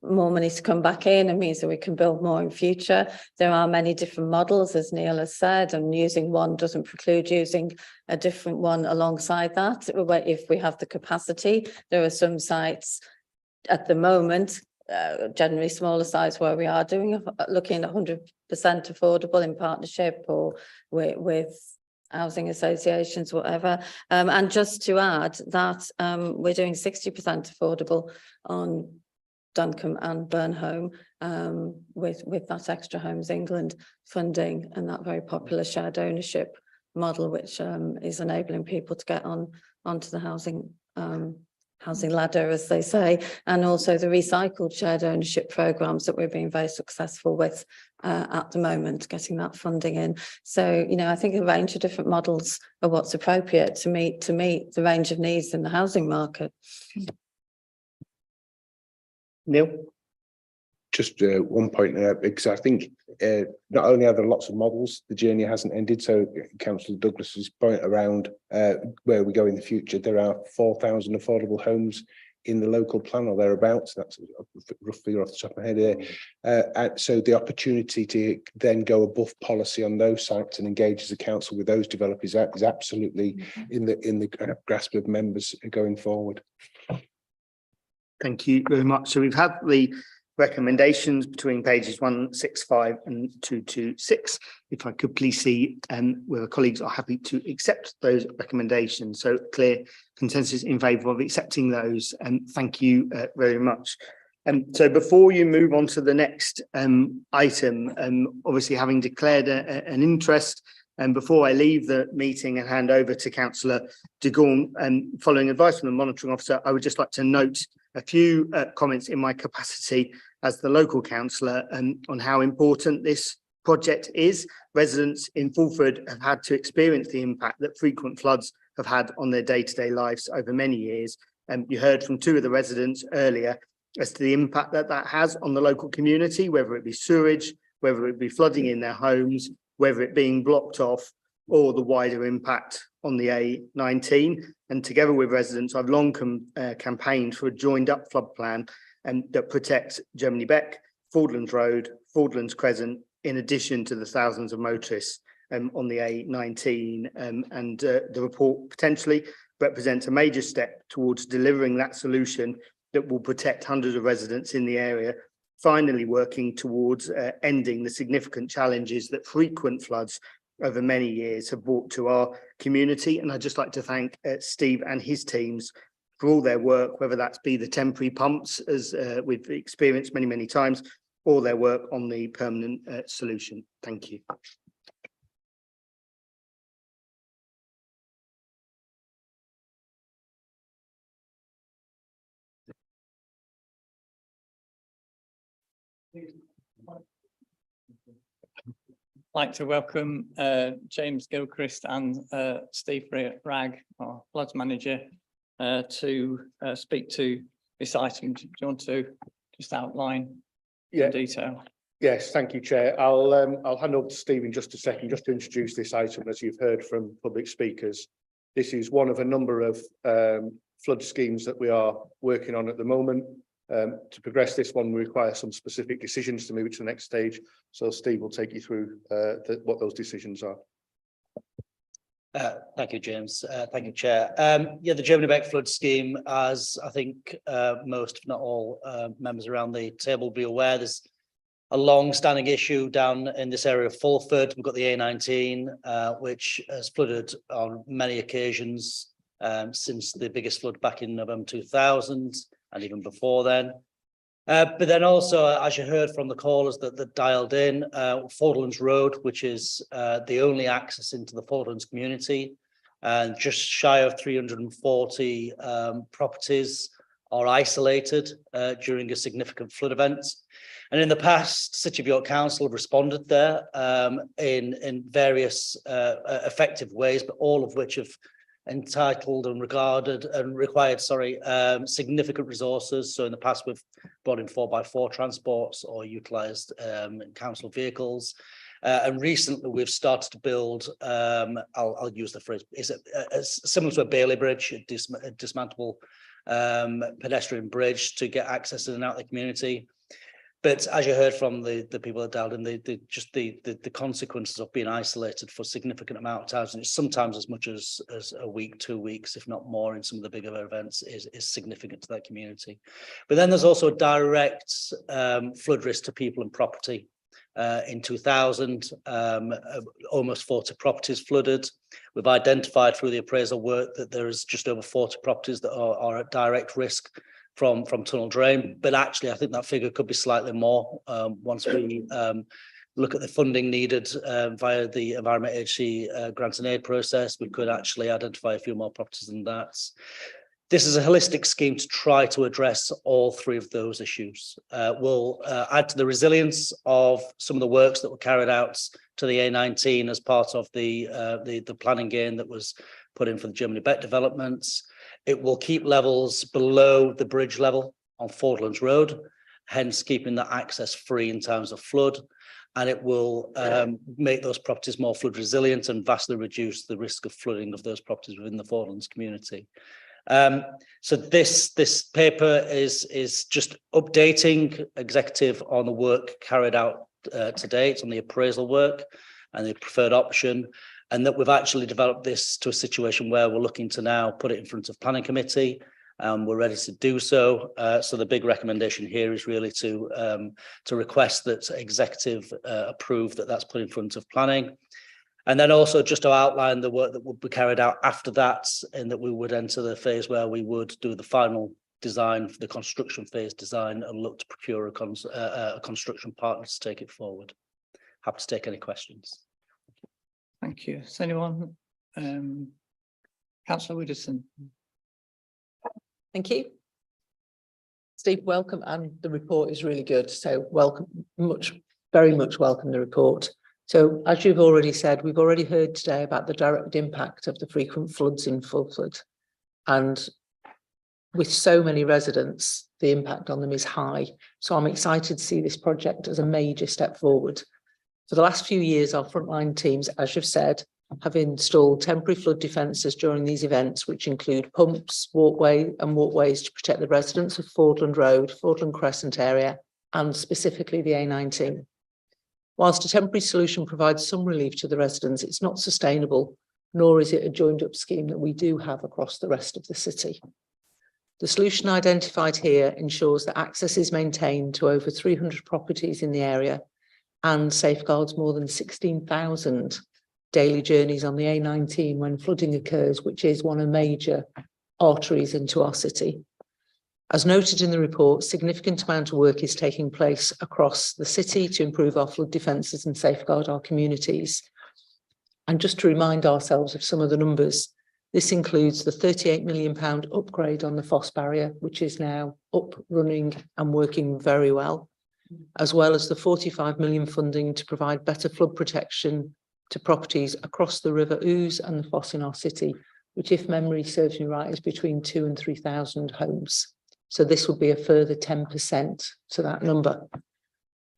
more money to come back in, and means that we can build more in future. There are many different models, as Neil has said, and using one doesn't preclude using a different one alongside that if we have the capacity. There are some sites at the moment, generally smaller sites, where we are looking at 100% affordable in partnership or with housing associations, whatever. And just to add that we're doing 60% affordable on Duncombe and Burnholme with that Extra Homes England funding and that very popular shared ownership model, which is enabling people to get onto the housing ladder, as they say, and also the recycled shared ownership programs that we're being very successful with at the moment, getting that funding in. So, you know, I think a range of different models are what's appropriate to meet the range of needs in the housing market. Neil? Just one point, because I think not only are there lots of models, the journey hasn't ended. So Councillor Douglas's point around where we go in the future, there are 4,000 affordable homes in the local plan or thereabouts. That's a rough figure off the top of my head here. So the opportunity to then go above policy on those sites and engage as a council with those developers is absolutely in the grasp of members going forward. Thank you very much. So we've had the recommendations between pages 165 and 226. If I could please see whether colleagues are happy to accept those recommendations. So clear consensus in favour of accepting those, and thank you very much. So before you move on to the next item, obviously having declared an interest, and before I leave the meeting and hand over to Councillor de Gorn, following advice from the monitoring officer, I would just like to note a few comments in my capacity as the local councillor on how important this project is. Residents in Fulford have had to experience the impact that frequent floods have had on their day-to-day lives over many years. You heard from two of the residents earlier as to the impact that has on the local community, whether it be sewage, whether it be flooding in their homes, whether it being blocked off, or the wider impact on the A19. And together with residents, I've long campaigned for a joined up flood plan that protects Germany Beck, Fordlands Road, Fordlands Crescent, in addition to the thousands of motorists on the A19. And the report potentially represents a major step towards delivering that solution that will protect hundreds of residents in the area, finally working towards ending the significant challenges that frequent floods over many years have brought to our community. And I'd just like to thank Steve and his teams for all their work, whether that's be the temporary pumps, as we've experienced many, many times, or their work on the permanent solution. Thank you. Like to welcome James Gilchrist and Steve Ragg, our floods manager, to speak to this item. Do you want to just outline Yeah. in detail? Yes, thank you, Chair. I'll hand over to Steve in just a second, just to introduce this item. As you've heard from public speakers, this is one of a number of flood schemes that we are working on at the moment. To progress this one, we require some specific decisions to move it to the next stage. So Steve will take you through what those decisions are. Thank you, James. Thank you, Chair. Yeah, the Germany Beck flood scheme, as I think most, if not all, members around the table will be aware, there's a long-standing issue down in this area of Fulford. We've got the A19, which has flooded on many occasions since the biggest flood back in November 2000 and even before then. But then also, as you heard from the callers that dialed in, Fordlands Road, which is the only access into the Fordlands community, and just shy of 340 properties are isolated during a significant flood event. And in the past, City of York Council have responded there in various effective ways, but all of which have entitled and required significant resources. So in the past, we've brought in 4x4 transports or utilised council vehicles. And recently, we've started to build, I'll use the phrase, is it similar to a Bailey Bridge, a dismantleable pedestrian bridge to get access in and out of the community. But as you heard from the people that dialed in, the consequences of being isolated for a significant amount of time, and sometimes as much as a week, 2 weeks, if not more, in some of the bigger events, is significant to that community. But then there's also a direct flood risk to people and property. In 2000, almost 40 properties flooded. We've identified through the appraisal work that there is just over 40 properties that are at direct risk from tunnel drain, but actually I think that figure could be slightly more once we look at the funding needed via the Environment Agency grant and aid process. We could actually identify a few more properties than that. This is a holistic scheme to try to address all three of those issues. We'll add to the resilience of some of the works that were carried out to the A19 as part of the planning gain that was put in for the Germany Beck developments. It will keep levels below the bridge level on Fordlands Road, hence keeping that access free in times of flood. And it will make those properties more flood resilient and vastly reduce the risk of flooding of those properties within the Fordlands community. So this paper is just updating executive on the work carried out to date on the appraisal work and the preferred option, and that we've actually developed this to a situation where we're looking to now put it in front of planning committee. We're ready to do so. So the big recommendation here is really to request that executive approve that that's put in front of planning. And then also just to outline the work that would be carried out after that, and that we would enter the phase where we would do the final design for the construction phase design and look to procure a construction partner to take it forward. Happy to take any questions. Thank you. Is anyone? Councillor Widdowson. Thank you. Steve, welcome, and the report is really good. So welcome, very much welcome the report. So as you've already said, we've already heard today about the direct impact of the frequent floods in Fulford. And with so many residents, the impact on them is high. So I'm excited to see this project as a major step forward. For the last few years, our frontline teams, as you've said, have installed temporary flood defences during these events, which include pumps, walkways to protect the residents of Fordland Road, Fordland Crescent area, and specifically the A19. Whilst a temporary solution provides some relief to the residents, it's not sustainable, nor is it a joined up scheme that we do have across the rest of the city. The solution identified here ensures that access is maintained to over 300 properties in the area and safeguards more than 16,000 daily journeys on the A19 when flooding occurs, which is one of the major arteries into our city. As noted in the report, significant amount of work is taking place across the city to improve our flood defences and safeguard our communities. And just to remind ourselves of some of the numbers, this includes the £38 million upgrade on the Foss barrier, which is now up, running and working very well, as well as the £45 million funding to provide better flood protection to properties across the River Ouse and the Foss in our city, which, if memory serves me right, is between 2,000 and 3,000 homes. So this will be a further 10% to that number.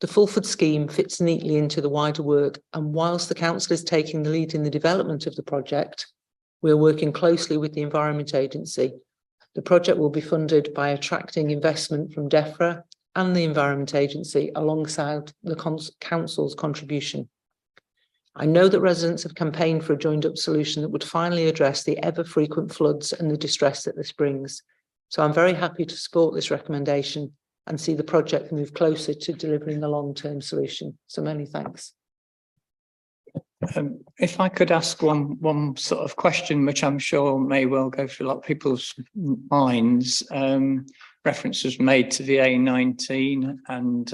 The Fulford scheme fits neatly into the wider work, and whilst the council is taking the lead in the development of the project, we're working closely with the Environment Agency. The project will be funded by attracting investment from DEFRA and the Environment Agency alongside the council's contribution. I know that residents have campaigned for a joined-up solution that would finally address the ever-frequent floods and the distress that this brings. So I'm very happy to support this recommendation and see the project move closer to delivering a long-term solution. So many thanks. If I could ask one sort of question, which I'm sure may well go through a lot of people's minds. Reference was made to the A19, and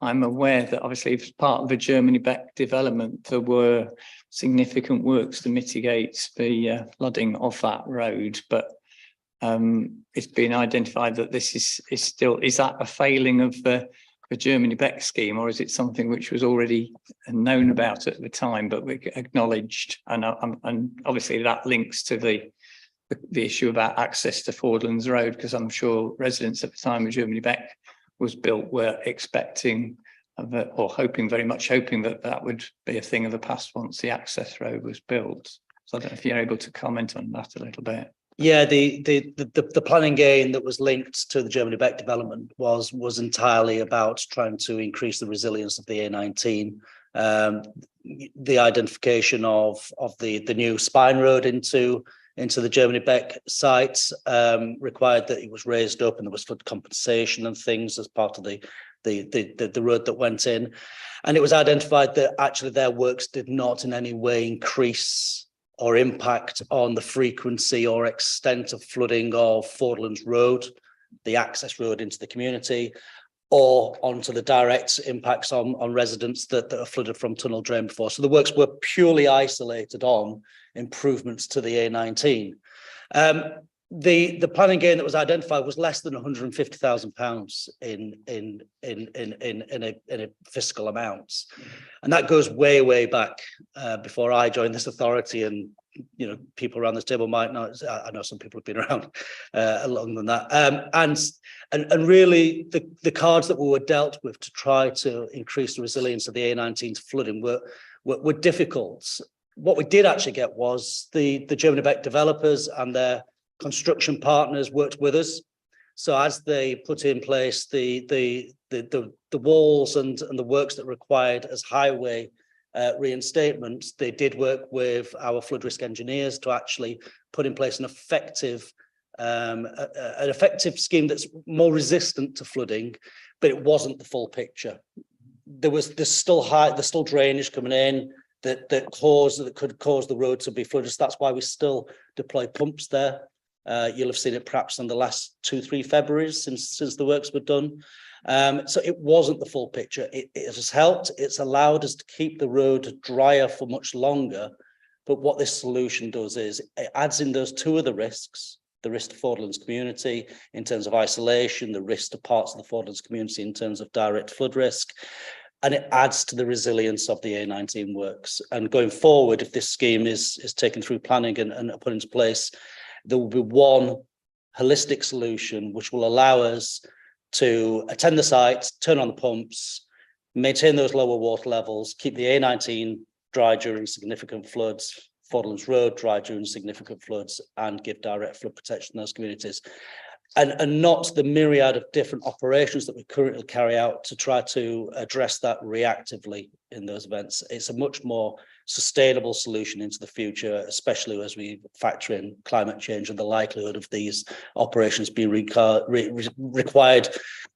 I'm aware that obviously as part of the Germany Beck development, there were significant works to mitigate the flooding of that road, but it's been identified that this is that a failing of the Germany Beck scheme, or is it something which was already known about at the time but we acknowledged? And obviously that links to the issue about access to Fordlands Road, because I'm sure residents at the time of Germany Beck was built were expecting or very much hoping that that would be a thing of the past once the access road was built. So I don't know if you're able to comment on that a little bit. Yeah, the planning gain that was linked to the Germany Beck development was entirely about trying to increase the resilience of the A19. The identification of the new spine road into the Germany Beck site required that it was raised up, and there was flood compensation and things as part of the road that went in. And it was identified that actually their works did not in any way increase or impact on the frequency or extent of flooding of Fordlands Road, the access road into the community, or onto the direct impacts on residents that are flooded from tunnel drain before. So the works were purely isolated on improvements to the A19. The planning gain that was identified was less than £150,000 in a fiscal amounts, and that goes way back before I joined this authority. And people around this table might know. I know some people have been around longer than that. And really, the cards that we were dealt with to try to increase the resilience of the A19 to flooding were difficult. What we did actually get was the Germany Beck developers and their construction partners worked with us. So as they put in place the walls and the works that required as highway reinstatement, they did work with our flood risk engineers to actually put in place an effective scheme that's more resistant to flooding, but it wasn't the full picture. There's still drainage coming in that could cause the road to be flooded. So that's why we still deploy pumps there. You'll have seen it perhaps in the last 2-3 Februaries since the works were done. So it wasn't the full picture. It has helped. It's allowed us to keep the road drier for much longer. But what this solution does is it adds in those two other risks: the risk to Fordlands community in terms of isolation, the risk to parts of the Fordlands community in terms of direct flood risk. And it adds to the resilience of the A19 works. And going forward, if this scheme is taken through planning and put into place, there will be one holistic solution which will allow us to attend the site, turn on the pumps, maintain those lower water levels, keep the A19 dry during significant floods, Fordlands Road dry during significant floods, and give direct flood protection in those communities. And not the myriad of different operations that we currently carry out to try to address that reactively in those events. It's a much more sustainable solution into the future, especially as we factor in climate change and the likelihood of these operations being required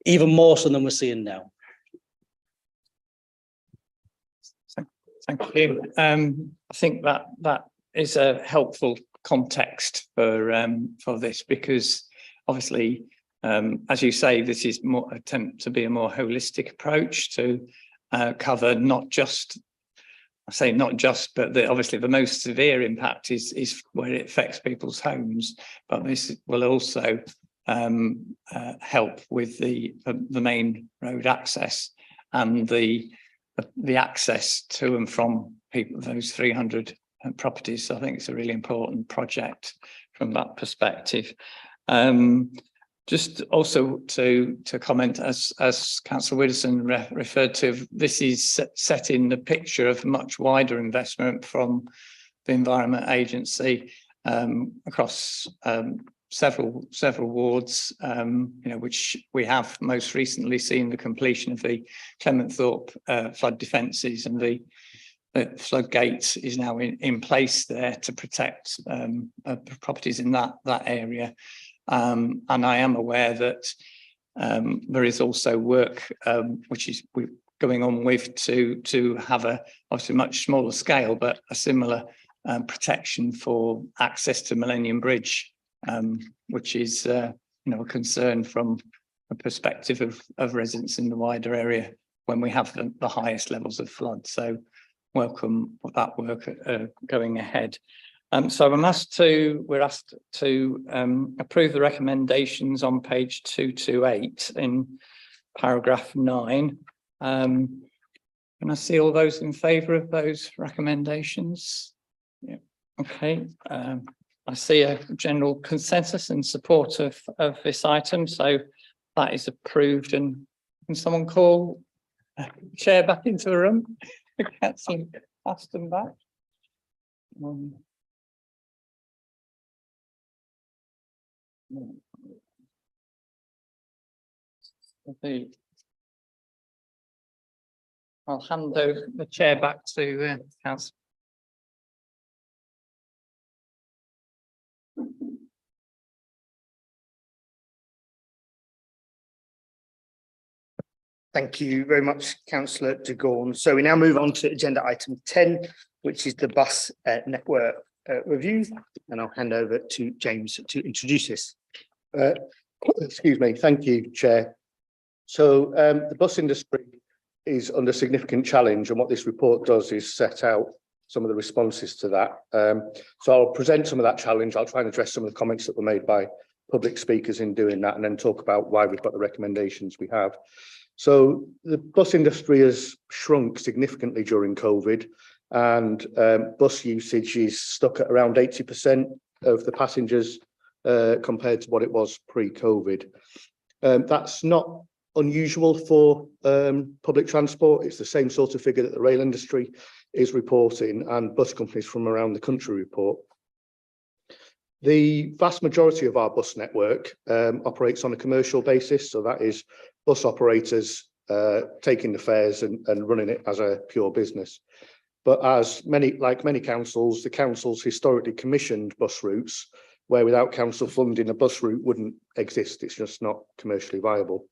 even more so than we're seeing now. Thank you. I think that is a helpful context for this, because obviously, as you say, this is more attempt to be a more holistic approach to cover not just, but obviously the most severe impact is where it affects people's homes. But this will also help with the main road access and the access to and from people, those 300 properties. So I think it's a really important project from that perspective. Just also to comment, as Councillor Widdowson referred to, this is setting the picture of much wider investment from the Environment Agency across several wards, which we have most recently seen the completion of the Clementhorpe flood defences, and the floodgate is now in place there to protect properties in that area. And I am aware that there is also work which is going on with to have a obviously much smaller scale, but a similar protection for access to Millennium Bridge, which is a concern from a perspective of residents in the wider area when we have the highest levels of flood. So welcome that work going ahead. So we're asked to approve the recommendations on page 228 in paragraph 9. Can I see all those in favour of those recommendations? Yeah. Okay. I see a general consensus in support of this item, so that is approved. And can someone call Chair back into the room? Councillor Aston back. I'll hand over the chair back to Councillor. Thank you very much, Councillor de Gorn. So we now move on to agenda item 10, which is the bus network review, and I'll hand over to James to introduce this. Excuse me. Thank you, Chair. So the bus industry is under significant challenge, and what this report does is set out some of the responses to that. So I'll present some of that challenge. I'll try and address some of the comments that were made by public speakers in doing that, and then talk about why we've got the recommendations we have. So the bus industry has shrunk significantly during COVID, and bus usage is stuck at around 80% of the passengers compared to what it was pre-COVID. That's not unusual for public transport. It's the same sort of figure that the rail industry is reporting, and bus companies from around the country report. The vast majority of our bus network operates on a commercial basis, so that is bus operators taking the fares and running it as a pure business. But like many councils, the councils historically commissioned bus routes where without council funding a bus route wouldn't exist. It's just not commercially viable.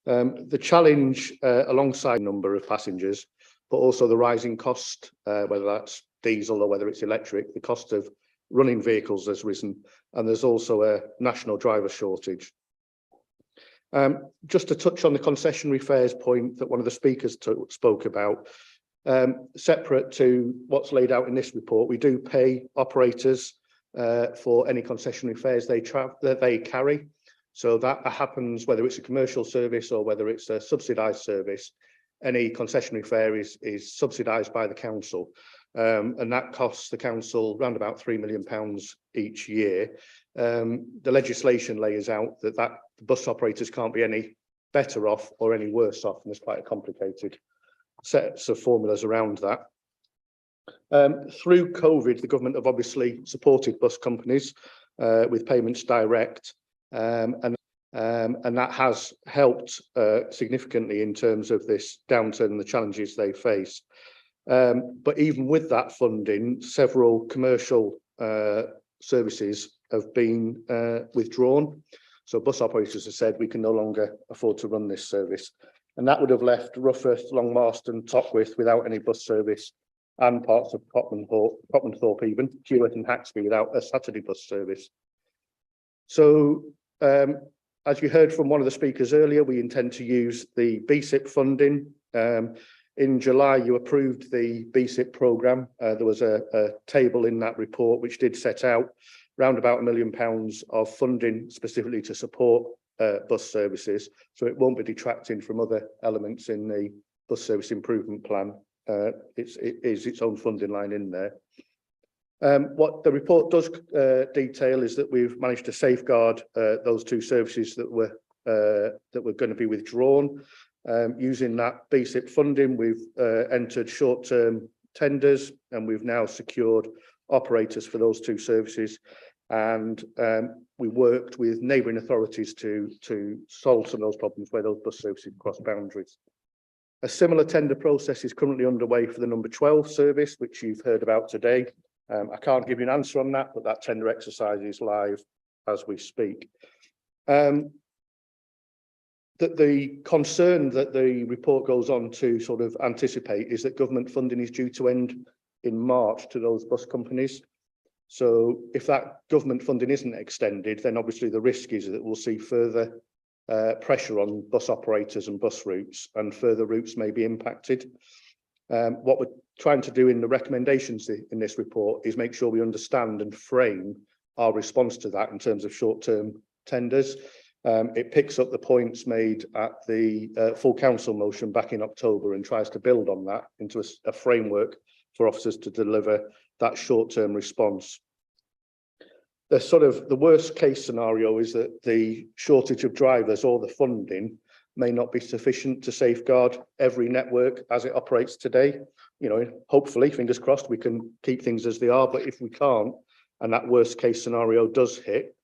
The challenge alongside number of passengers, but also the rising cost, whether that's diesel or whether it's electric, the cost of running vehicles has risen, and there's also a national driver shortage. Just to touch on the concessionary fares point that one of the speakers spoke about, separate to what's laid out in this report, we do pay operators for any concessionary fares they carry. So that happens whether it's a commercial service or whether it's a subsidised service. Any concessionary fare is subsidised by the council, and that costs the council around about £3 million each year. The legislation lays out that the bus operators can't be any better off or any worse off, and there's quite a complicated sets of formulas around that. Through COVID, the government have obviously supported bus companies with payments direct, and that has helped significantly in terms of this downturn and the challenges they face. But even with that funding, several commercial services have been withdrawn. So bus operators have said we can no longer afford to run this service. And that would have left Rougheth, Longmarston, Topwith without any bus service, and parts of Copmanthorpe even, Heworth and Haxby without a Saturday bus service. So as you heard from one of the speakers earlier, we intend to use the BSIP funding. In July, you approved the BSIP programme. There was a table in that report which did set out round about £1 million of funding specifically to support bus services. So it won't be detracting from other elements in the bus service improvement plan. It is its own funding line in there. What the report does detail is that we've managed to safeguard those two services that were going to be withdrawn. Using that BSIP funding, we've entered short-term tenders, and we've now secured operators for those two services. And we worked with neighbouring authorities to solve some of those problems where those bus services cross boundaries. A similar tender process is currently underway for the number 12 service, which you've heard about today. I can't give you an answer on that, but that tender exercise is live as we speak. The concern that the report goes on to sort of anticipate is that government funding is due to end in March to those bus companies. So if that government funding isn't extended, then obviously the risk is that we'll see further pressure on bus operators and bus routes, and further routes may be impacted. What we're trying to do in the recommendations in this report is make sure we understand and frame our response to that in terms of short-term tenders. It picks up the points made at the full council motion back in October and tries to build on that into a framework for officers to deliver that short-term response. The worst case scenario is that the shortage of drivers or the funding may not be sufficient to safeguard every network as it operates today. You know, hopefully, fingers crossed, we can keep things as they are. But if we can't, and that worst case scenario does hit,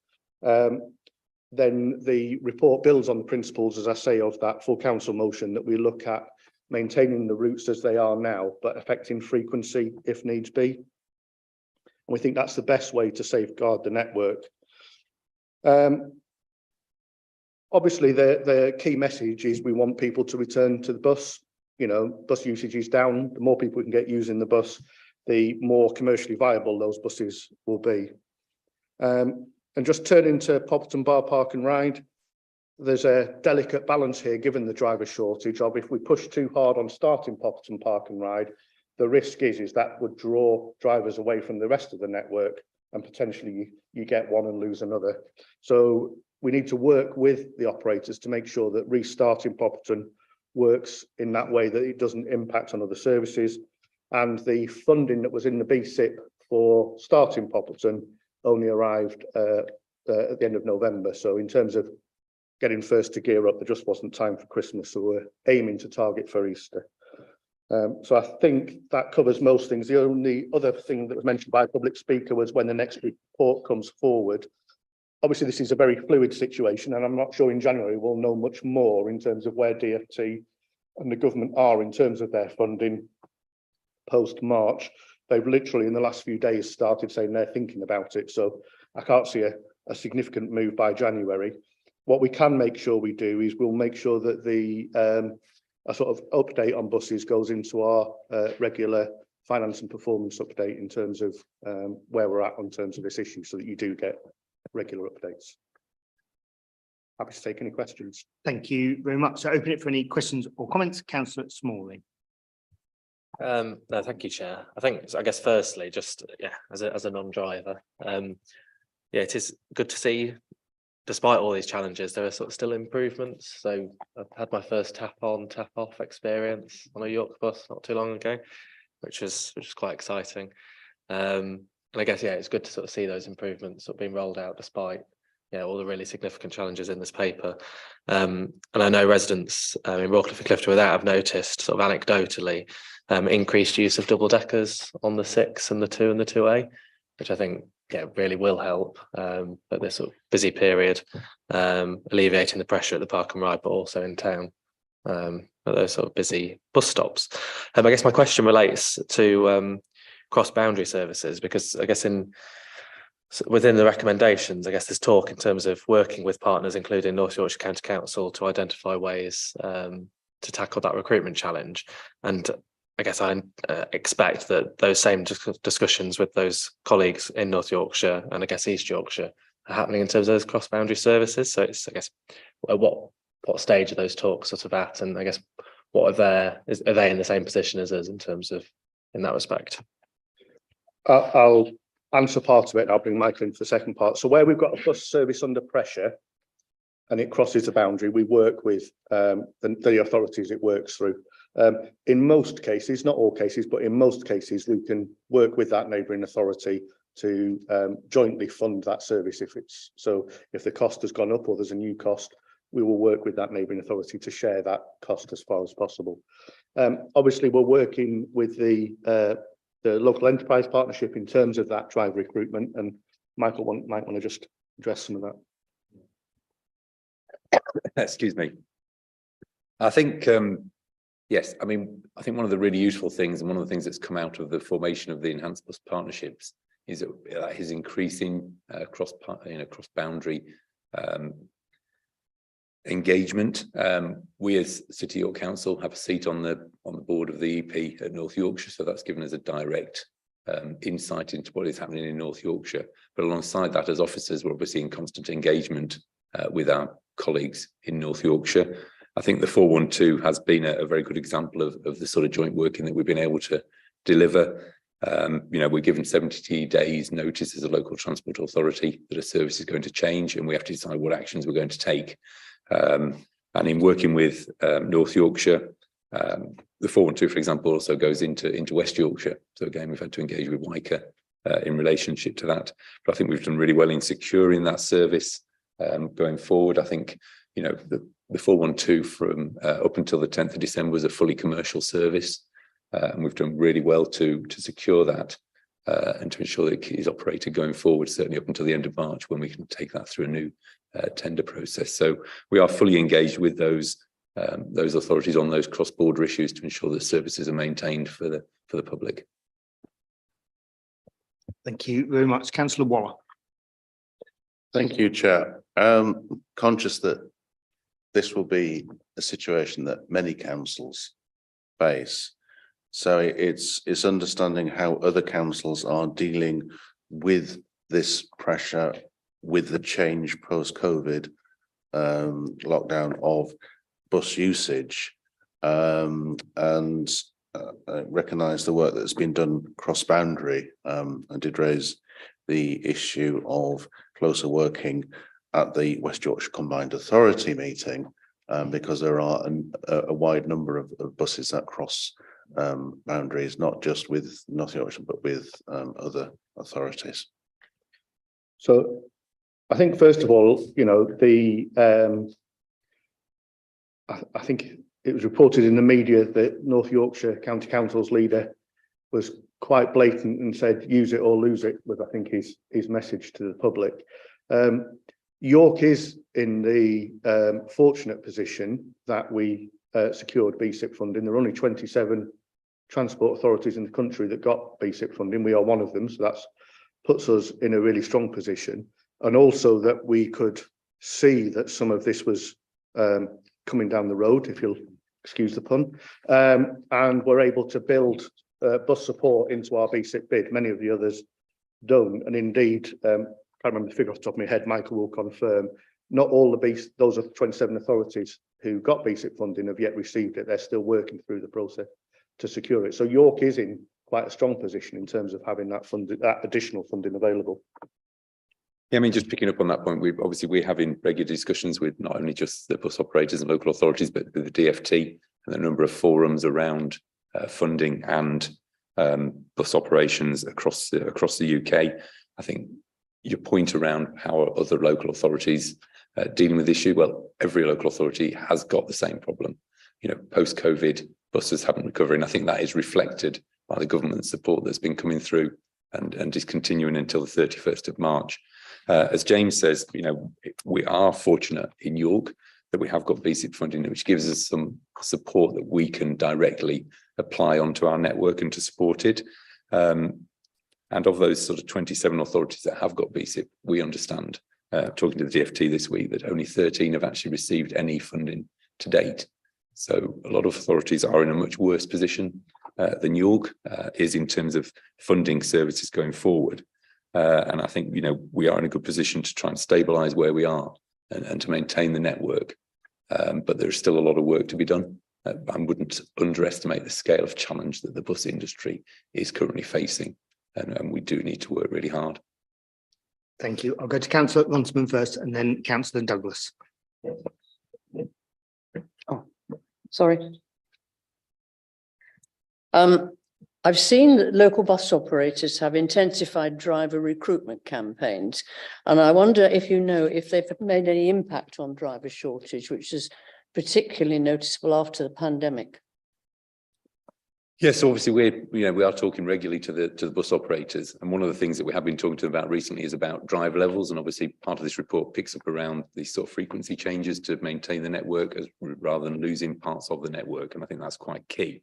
then the report builds on the principles, as I say, of that full council motion, that we look at maintaining the routes as they are now, but affecting frequency if needs be. And we think that's the best way to safeguard the network. Obviously, the key message is we want people to return to the bus. You know, bus usage is down. The more people we can get using the bus, the more commercially viable those buses will be. And just turning to Popperton Bar Park and Ride, there's a delicate balance here given the driver shortage of if we push too hard on starting Popperton Park and Ride, the risk is that would draw drivers away from the rest of the network, and potentially you get one and lose another. So we need to work with the operators to make sure that restarting Popperton works in that way, that it doesn't impact on other services. And the funding that was in the BSIP for starting Popperton only arrived at the end of November. So in terms of getting first to gear up, there just wasn't time for Christmas. So we're aiming to target for Easter. So I think that covers most things. The only other thing that was mentioned by a public speaker was when the next report comes forward. Obviously, this is a very fluid situation, and I'm not sure in January we'll know much more in terms of where DfT and the government are in terms of their funding post-March. They've literally in the last few days started saying they're thinking about it. So I can't see a significant move by January. What we can make sure we do is we'll make sure that a sort of update on buses goes into our regular finance and performance update in terms of where we're at in terms of this issue, so that you do get regular updates. Happy to take any questions. Thank you very much. So open it for any questions or comments. Councillor Smalley. No, thank you, Chair. I guess firstly, just as a non-driver, it is good to see, despite all these challenges, there are sort of still improvements. So I've had my first tap on, tap off experience on a York bus not too long ago, which is quite exciting. And I guess it's good to sort of see those improvements sort of being rolled out despite all the really significant challenges in this paper. And I know residents in Rawcliffe and Clifton Without have noticed sort of anecdotally increased use of double deckers on the 6 and the 2 and the 2A, which I think really will help at this sort of busy period, alleviating the pressure at the park and ride, but also in town at those sort of busy bus stops. I guess my question relates to cross-boundary services, because I guess within the recommendations, I guess there's talk in terms of working with partners, including North Yorkshire County Council, to identify ways to tackle that recruitment challenge. And I guess I expect that those same discussions with those colleagues in North Yorkshire and I guess East Yorkshire are happening in terms of those cross-boundary services. So it's, I guess, what stage are those talks sort of at? And I guess are they in the same position as us in terms of in that respect? I'll answer part of it. I'll bring Michael in for the second part. So where we've got a bus service under pressure and it crosses the boundary, we work with the authorities it works through. In most cases, not all cases, but in most cases, we can work with that neighbouring authority to jointly fund that service. If the cost has gone up or there's a new cost, we will work with that neighbouring authority to share that cost as far as possible. Obviously, we're working with the local enterprise partnership in terms of that driver recruitment, and Michael might want to just address some of that. Excuse me. I think, yes, I mean, I think one of the really useful things and one of the things that's come out of the formation of the enhanced bus partnerships is that his increasing cross-boundary engagement. We as City York Council have a seat on the board of the EP at North Yorkshire, so that's given us a direct insight into what is happening in North Yorkshire. But alongside that, as officers, we're obviously in constant engagement with our colleagues in North Yorkshire. I think the 412 has been a very good example of the sort of joint working that we've been able to deliver. We're given 70 days notice as a local transport authority that a service is going to change, and we have to decide what actions we're going to take. And in working with North Yorkshire, the 412, for example, also goes into West Yorkshire. So again, we've had to engage with WICA in relationship to that. But I think we've done really well in securing that service going forward. I think, the 412 from up until the 10th of December was a fully commercial service. And we've done really well to secure that and to ensure that it is operated going forward, certainly up until the end of March, when we can take that through a new tender process. So we are fully engaged with those authorities on those cross-border issues to ensure that services are maintained for the public. Thank you very much. Councillor Waller. Thank you, Chair. Conscious that this will be a situation that many councils face. So it's understanding how other councils are dealing with this pressure, with the change post-COVID lockdown of bus usage, and recognise the work that's been done cross-boundary. I did raise the issue of closer working at the West Yorkshire Combined Authority meeting, because there are a wide number of buses that cross boundaries, not just with North Yorkshire, but with other authorities. So I think, first of all, I think it was reported in the media that North Yorkshire County Council's leader was quite blatant and said, use it or lose it, was I think his message to the public. York is in the fortunate position that we secured BSIP funding. There are only 27 transport authorities in the country that got BSIP funding. We are one of them, so that puts us in a really strong position. And also that we could see that some of this was coming down the road, if you'll excuse the pun, and we're able to build bus support into our BSIP bid. Many of the others don't, and indeed, I can't remember the figure off the top of my head, Michael will confirm, not all those are 27 authorities who got BSIP funding have yet received it. They're still working through the process to secure it. So York is in quite a strong position in terms of having that additional funding available. Yeah, I mean, just picking up on that point, we're having regular discussions with not only just the bus operators and local authorities, but with the DfT and a number of forums around funding and bus operations across the UK. I think your point around how are other local authorities dealing with the issue, well, every local authority has got the same problem. Post-COVID, buses haven't recovered, and I think that is reflected by the government support that's been coming through and is continuing until the 31st of March. As James says, we are fortunate in York that we have got BSIP funding, which gives us some support that we can directly apply onto our network and to support it. And of those sort of 27 authorities that have got BSIP, we understand, talking to the DfT this week, that only 13 have actually received any funding to date. So a lot of authorities are in a much worse position than York is in terms of funding services going forward. And I think, we are in a good position to try and stabilise where we are and to maintain the network. But there's still a lot of work to be done. I wouldn't underestimate the scale of challenge that the bus industry is currently facing. And we do need to work really hard. Thank you. I'll go to Councillor Runciman first and then Councillor Douglas. Oh, sorry. I've seen that local bus operators have intensified driver recruitment campaigns, and I wonder if you know if they've made any impact on driver shortage, which is particularly noticeable after the pandemic. Yes, obviously we are talking regularly to the bus operators, and one of the things that we have been talking to them about recently is about driver levels, and obviously part of this report picks up around these sort of frequency changes to maintain the network rather than losing parts of the network, and I think that's quite key.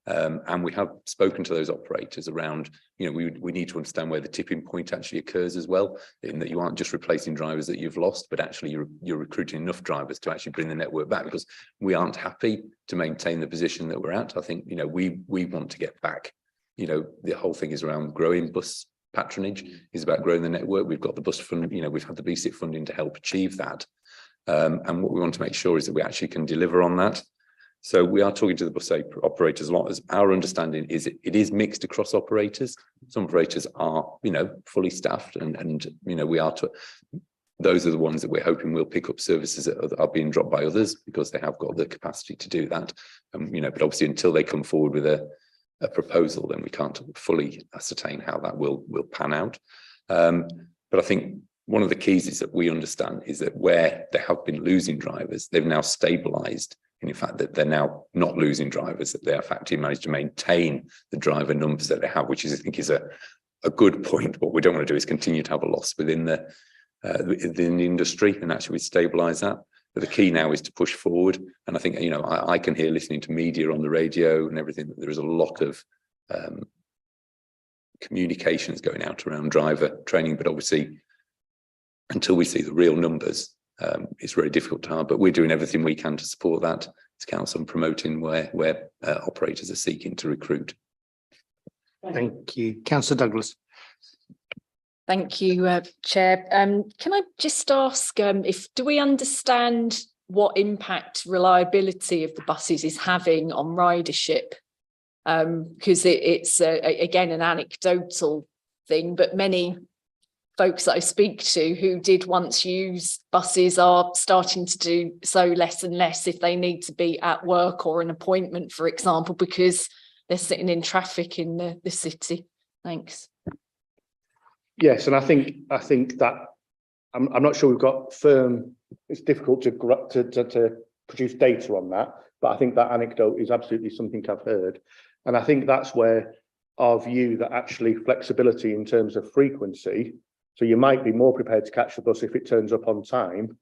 And we have spoken to those operators around, we need to understand where the tipping point actually occurs as well, in that you aren't just replacing drivers that you've lost, but actually you're recruiting enough drivers to actually bring the network back, because we aren't happy to maintain the position that we're at. I think, we want to get back. The whole thing is around growing bus patronage, is about growing the network. We've got the bus fund, we've had the BSIP funding to help achieve that. And what we want to make sure is that we actually can deliver on that. So we are talking to the bus operators a lot. As our understanding is it is mixed across operators. Some operators are, fully staffed, and we are those are the ones that we're hoping will pick up services that are being dropped by others, because they have got the capacity to do that. But obviously until they come forward with a proposal, then we can't fully ascertain how that will pan out. But I think one of the keys is that we understand is that where they have been losing drivers, they've now stabilised. And in fact, that they're now not losing drivers, that they have actually managed to maintain the driver numbers that they have, which is, I think, is a good point. What we don't want to do is continue to have a loss within the industry, and actually stabilise that. But the key now is to push forward. And I think, I can hear, listening to media on the radio and everything, that there is a lot of communications going out around driver training, but obviously until we see the real numbers, it's very difficult to have, but we're doing everything we can to support that, to counsel and promoting where operators are seeking to recruit. Thank you. Councillor Douglas. Thank you, Chair. Can I just ask, do we understand what impact reliability of the buses is having on ridership? Because it's again an anecdotal thing, but many folks that I speak to who did once use buses are starting to do so less and less if they need to be at work or an appointment, for example, because they're sitting in traffic in the city. Thanks. Yes, and I think that I'm not sure we've got firm. It's difficult to produce data on that, but I think that anecdote is absolutely something I've heard, and I think that's where our view that actually flexibility in terms of frequency. So you might be more prepared to catch the bus if it turns up on time,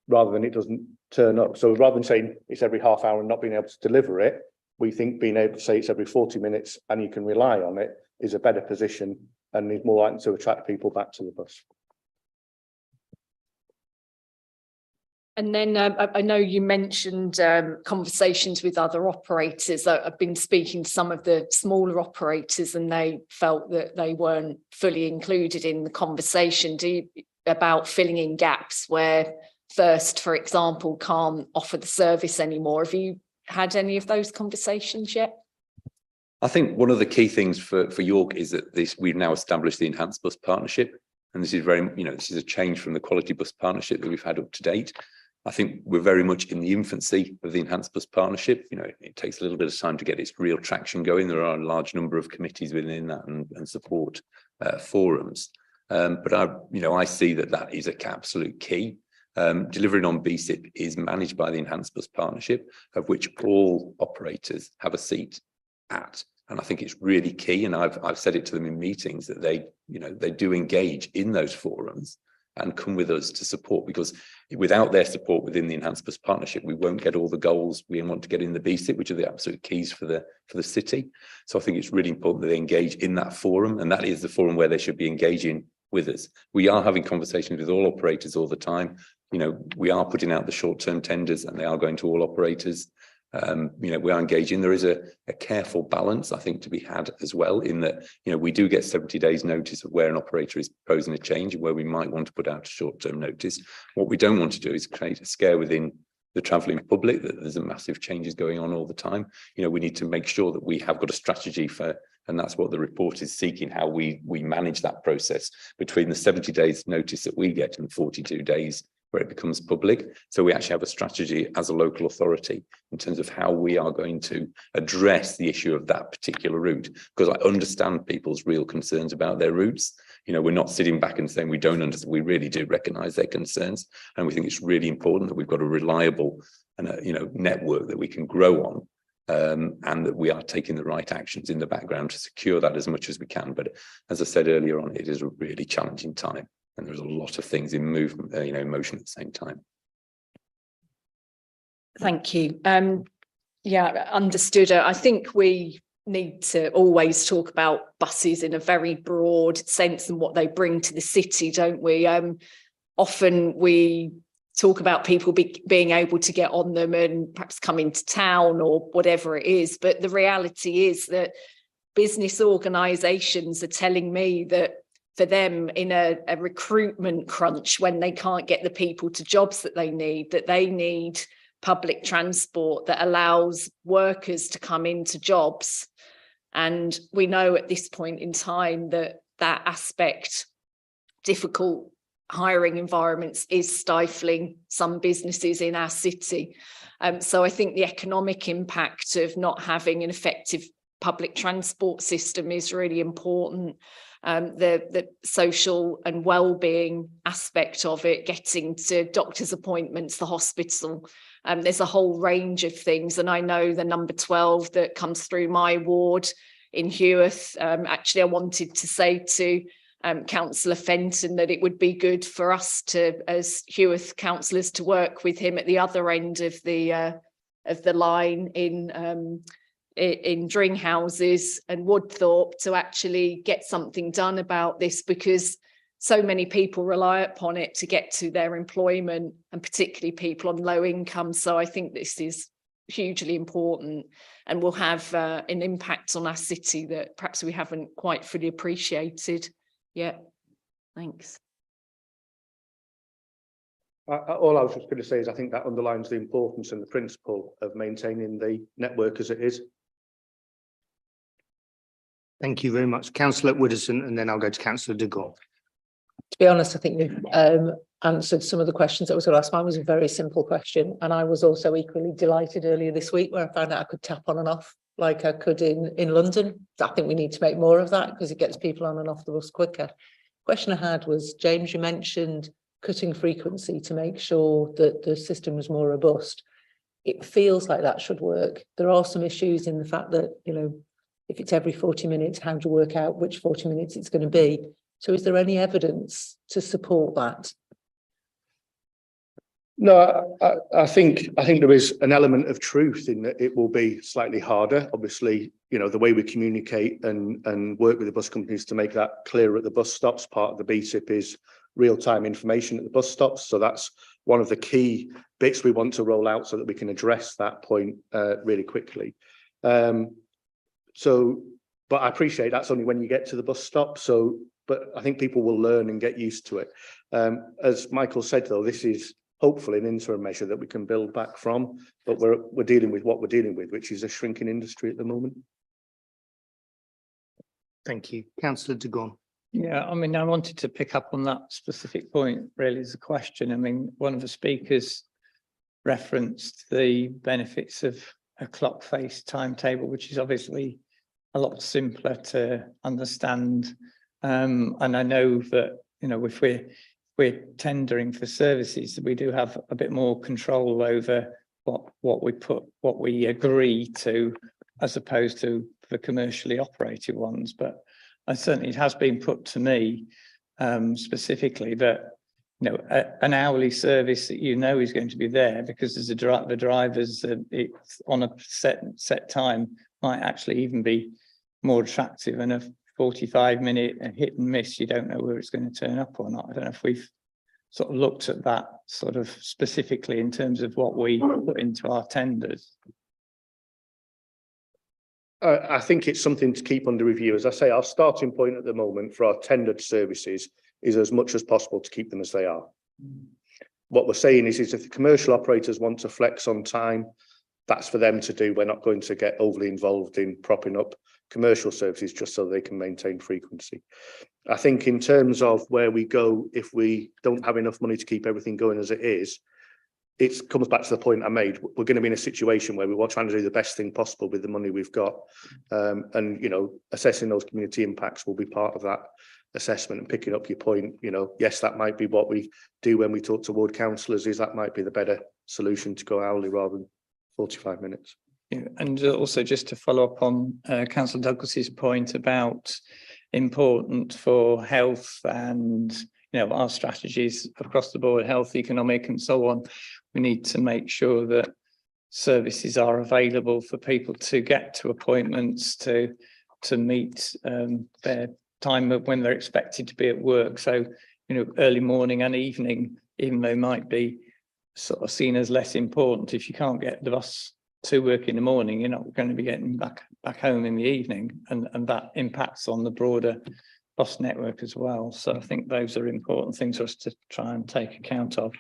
rather than it doesn't turn up. So rather than saying it's every half hour and not being able to deliver it, we think being able to say it's every 40 minutes and you can rely on it is a better position and is more likely to attract people back to the bus. And then I know you mentioned conversations with other operators. I've been speaking to some of the smaller operators and they felt that they weren't fully included in the conversation about filling in gaps where First, for example, can't offer the service anymore. Have you had any of those conversations yet? I think one of the key things for York is that we've now established the Enhanced Bus Partnership. And this is this is a change from the Quality Bus Partnership that we've had up to date. I think we're very much in the infancy of the Enhanced Bus Partnership. It takes a little bit of time to get its real traction going. There are a large number of committees within that and support forums. But I see that is a absolute key. Delivering on BSIP is managed by the Enhanced Bus Partnership, of which all operators have a seat at. And I think it's really key. And I've said it to them in meetings that they do engage in those forums and come with us to support, because without their support within the Enhanced Bus Partnership, we won't get all the goals we want to get in the BSIP, which are the absolute keys for the city. So I think it's really important that they engage in that forum, and that is the forum where they should be engaging with us. We are having conversations with all operators all the time. We are putting out the short-term tenders and they are going to all operators. We are engaging. There is a careful balance, I think, to be had as well, in that, we do get 70 days notice of where an operator is proposing a change and where we might want to put out a short-term notice. What we don't want to do is create a scare within the travelling public that there's a massive changes going on all the time. We need to make sure that we have got a strategy and that's what the report is seeking, how we manage that process between the 70 days notice that we get and 42 days where it becomes public. So we actually have a strategy as a local authority in terms of how we are going to address the issue of that particular route, because I understand people's real concerns about their routes. You know, we're not sitting back and saying we don't understand. We really do recognise their concerns, and we think it's really important that we've got a reliable and a, network that we can grow on. And that we are taking the right actions in the background to secure that as much as we can. But as I said earlier on, it is a really challenging time, and there's a lot of things in movement, in motion at the same time. Thank you. Yeah, understood. I think we need to always talk about buses in a very broad sense and what they bring to the city, don't we? Often we talk about people being able to get on them and perhaps come into town or whatever it is. But the reality is that business organisations are telling me that for them in a recruitment crunch, when they can't get the people to jobs that they need public transport that allows workers to come into jobs. And we know at this point in time that aspect, difficult hiring environments, is stifling some businesses in our city. So I think the economic impact of not having an effective public transport system is really important. The social and well-being aspect of it, getting to doctor's appointments, the hospital, there's a whole range of things. And I know the number 12 that comes through my ward in Heworth, actually I wanted to say to Councillor Fenton that it would be good for us to, as Heworth councillors, to work with him at the other end of the line in Dringhouses and Woodthorpe to actually get something done about this, because so many people rely upon it to get to their employment, and particularly people on low income. So I think this is hugely important and will have an impact on our city that perhaps we haven't quite fully appreciated. Yeah, thanks. All I was just going to say is I think that underlines the importance and the principle of maintaining the network as it is. Thank you very much. Councillor Widdowson, and then I'll go to Councillor de Gore. To be honest, I think you've answered some of the questions that was going to ask. Mine was a very simple question, and I was also equally delighted earlier this week where I found out I could tap on and off like I could in London. I think we need to make more of that because it gets people on and off the bus quicker. Question I had was, James, you mentioned cutting frequency to make sure that the system was more robust. It feels like that should work. There are some issues in the fact that, if it's every 40 minutes, how do you work out which 40 minutes it's going to be? So is there any evidence to support that? No, I think there is an element of truth in that it will be slightly harder. Obviously, the way we communicate and work with the bus companies to make that clearer at the bus stops. Part of the BTIP is real-time information at the bus stops. So that's one of the key bits we want to roll out so that we can address that point really quickly. But I appreciate that's only when you get to the bus stop. But I think people will learn and get used to it. As Michael said, though, this is hopefully an interim measure that we can build back from, but we're dealing with what we're dealing with, which is a shrinking industry at the moment. Thank you. Councillor de Gore. Yeah, I mean, I wanted to pick up on that specific point really as a question. I mean, one of the speakers referenced the benefits of a clock-face timetable, which is obviously a lot simpler to understand. And I know that, if we're tendering for services, we do have a bit more control over what we agree to, as opposed to the commercially operated ones. But certainly it has been put to me specifically that an hourly service that is going to be there because there's the drivers it's on a set time might actually even be more attractive, and a 45-minute hit and miss, you don't know where it's going to turn up or not. I don't know if we've sort of looked at that sort of specifically in terms of what we put into our tenders. I think it's something to keep under review. As I say, our starting point at the moment for our tendered services is as much as possible to keep them as they are. What we're saying is if the commercial operators want to flex on time, that's for them to do. We're not going to get overly involved in propping up commercial services just so they can maintain frequency. I think in terms of where we go, if we don't have enough money to keep everything going as it is, it comes back to the point I made. We're going to be in a situation where we're trying to do the best thing possible with the money we've got. And, you know, assessing those community impacts will be part of that assessment. And picking up your point, you know, yes, that might be what we do when we talk to ward councillors, is that might be the better solution to go hourly rather than 45 minutes. Yeah, and also just to follow up on Councillor Douglas's point about important for health and, you know, our strategies across the board, health, economic and so on, we need to make sure that services are available for people to get to appointments, to meet their time when they're expected to be at work. So, you know, early morning and evening, even though might be sort of seen as less important, if you can't get the bus to work in the morning, you're not going to be getting back home in the evening, and that impacts on the broader bus network as well. So I think those are important things for us to try and take account of.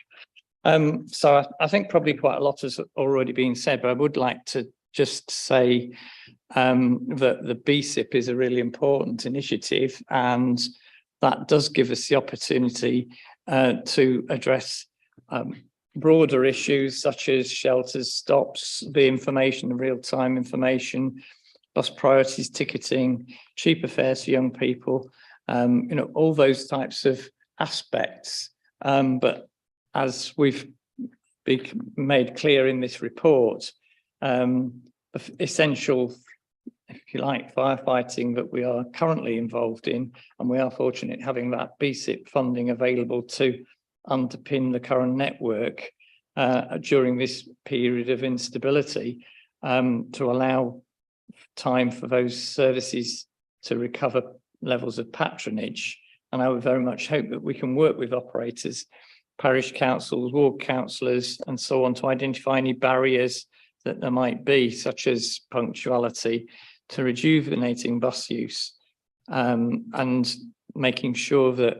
So I think probably quite a lot has already been said, but I would like to just say that the BSIP is a really important initiative, and that does give us the opportunity to address broader issues such as shelters, stops, the information, real-time information, bus priorities, ticketing, cheaper fares for young people, you know, all those types of aspects. But as we've made clear in this report, essential, if you like, firefighting that we are currently involved in, and we are fortunate having that BSIP funding available to underpin the current network during this period of instability, to allow time for those services to recover levels of patronage. And I would very much hope that we can work with operators, parish councils, ward councillors and so on, to identify any barriers that there might be, such as punctuality, to rejuvenating bus use, and making sure that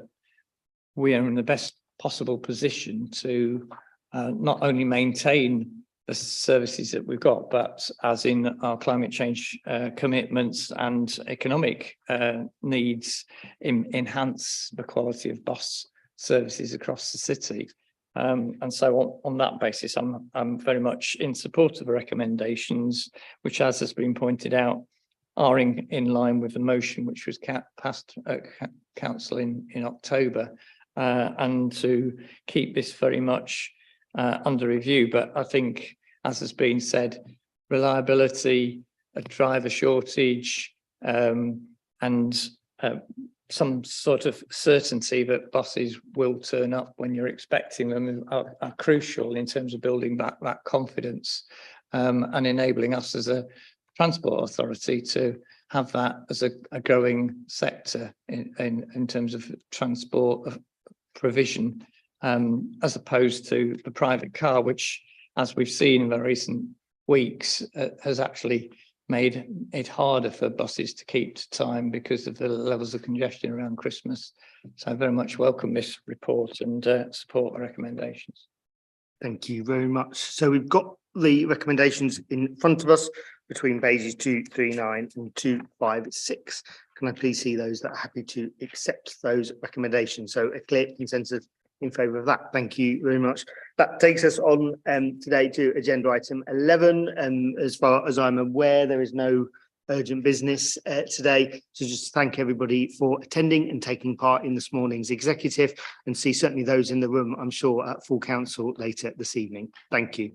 we are in the best possible position to not only maintain the services that we've got, but as in our climate change commitments and economic needs, enhance the quality of bus services across the city. And so on that basis, I'm very much in support of the recommendations, which, as has been pointed out, are in line with the motion which was passed at council in October, and to keep this very much under review. But I think, as has been said, reliability, a driver shortage, and some sort of certainty that buses will turn up when you're expecting them are crucial in terms of building back that confidence, and enabling us as a transport authority to have that as a growing sector in terms of transport provision, as opposed to the private car, which, as we've seen in the recent weeks, has actually made it harder for buses to keep to time because of the levels of congestion around Christmas. So I very much welcome this report and support the recommendations. Thank you very much. So we've got the recommendations in front of us between pages 239 and 256. Can I please see those that are happy to accept those recommendations? So a clear consensus in favour of that. Thank you very much. That takes us on today to agenda item 11. As far as I'm aware, there is no urgent business today. So just thank everybody for attending and taking part in this morning's executive, and see certainly those in the room, I'm sure, at full council later this evening. Thank you.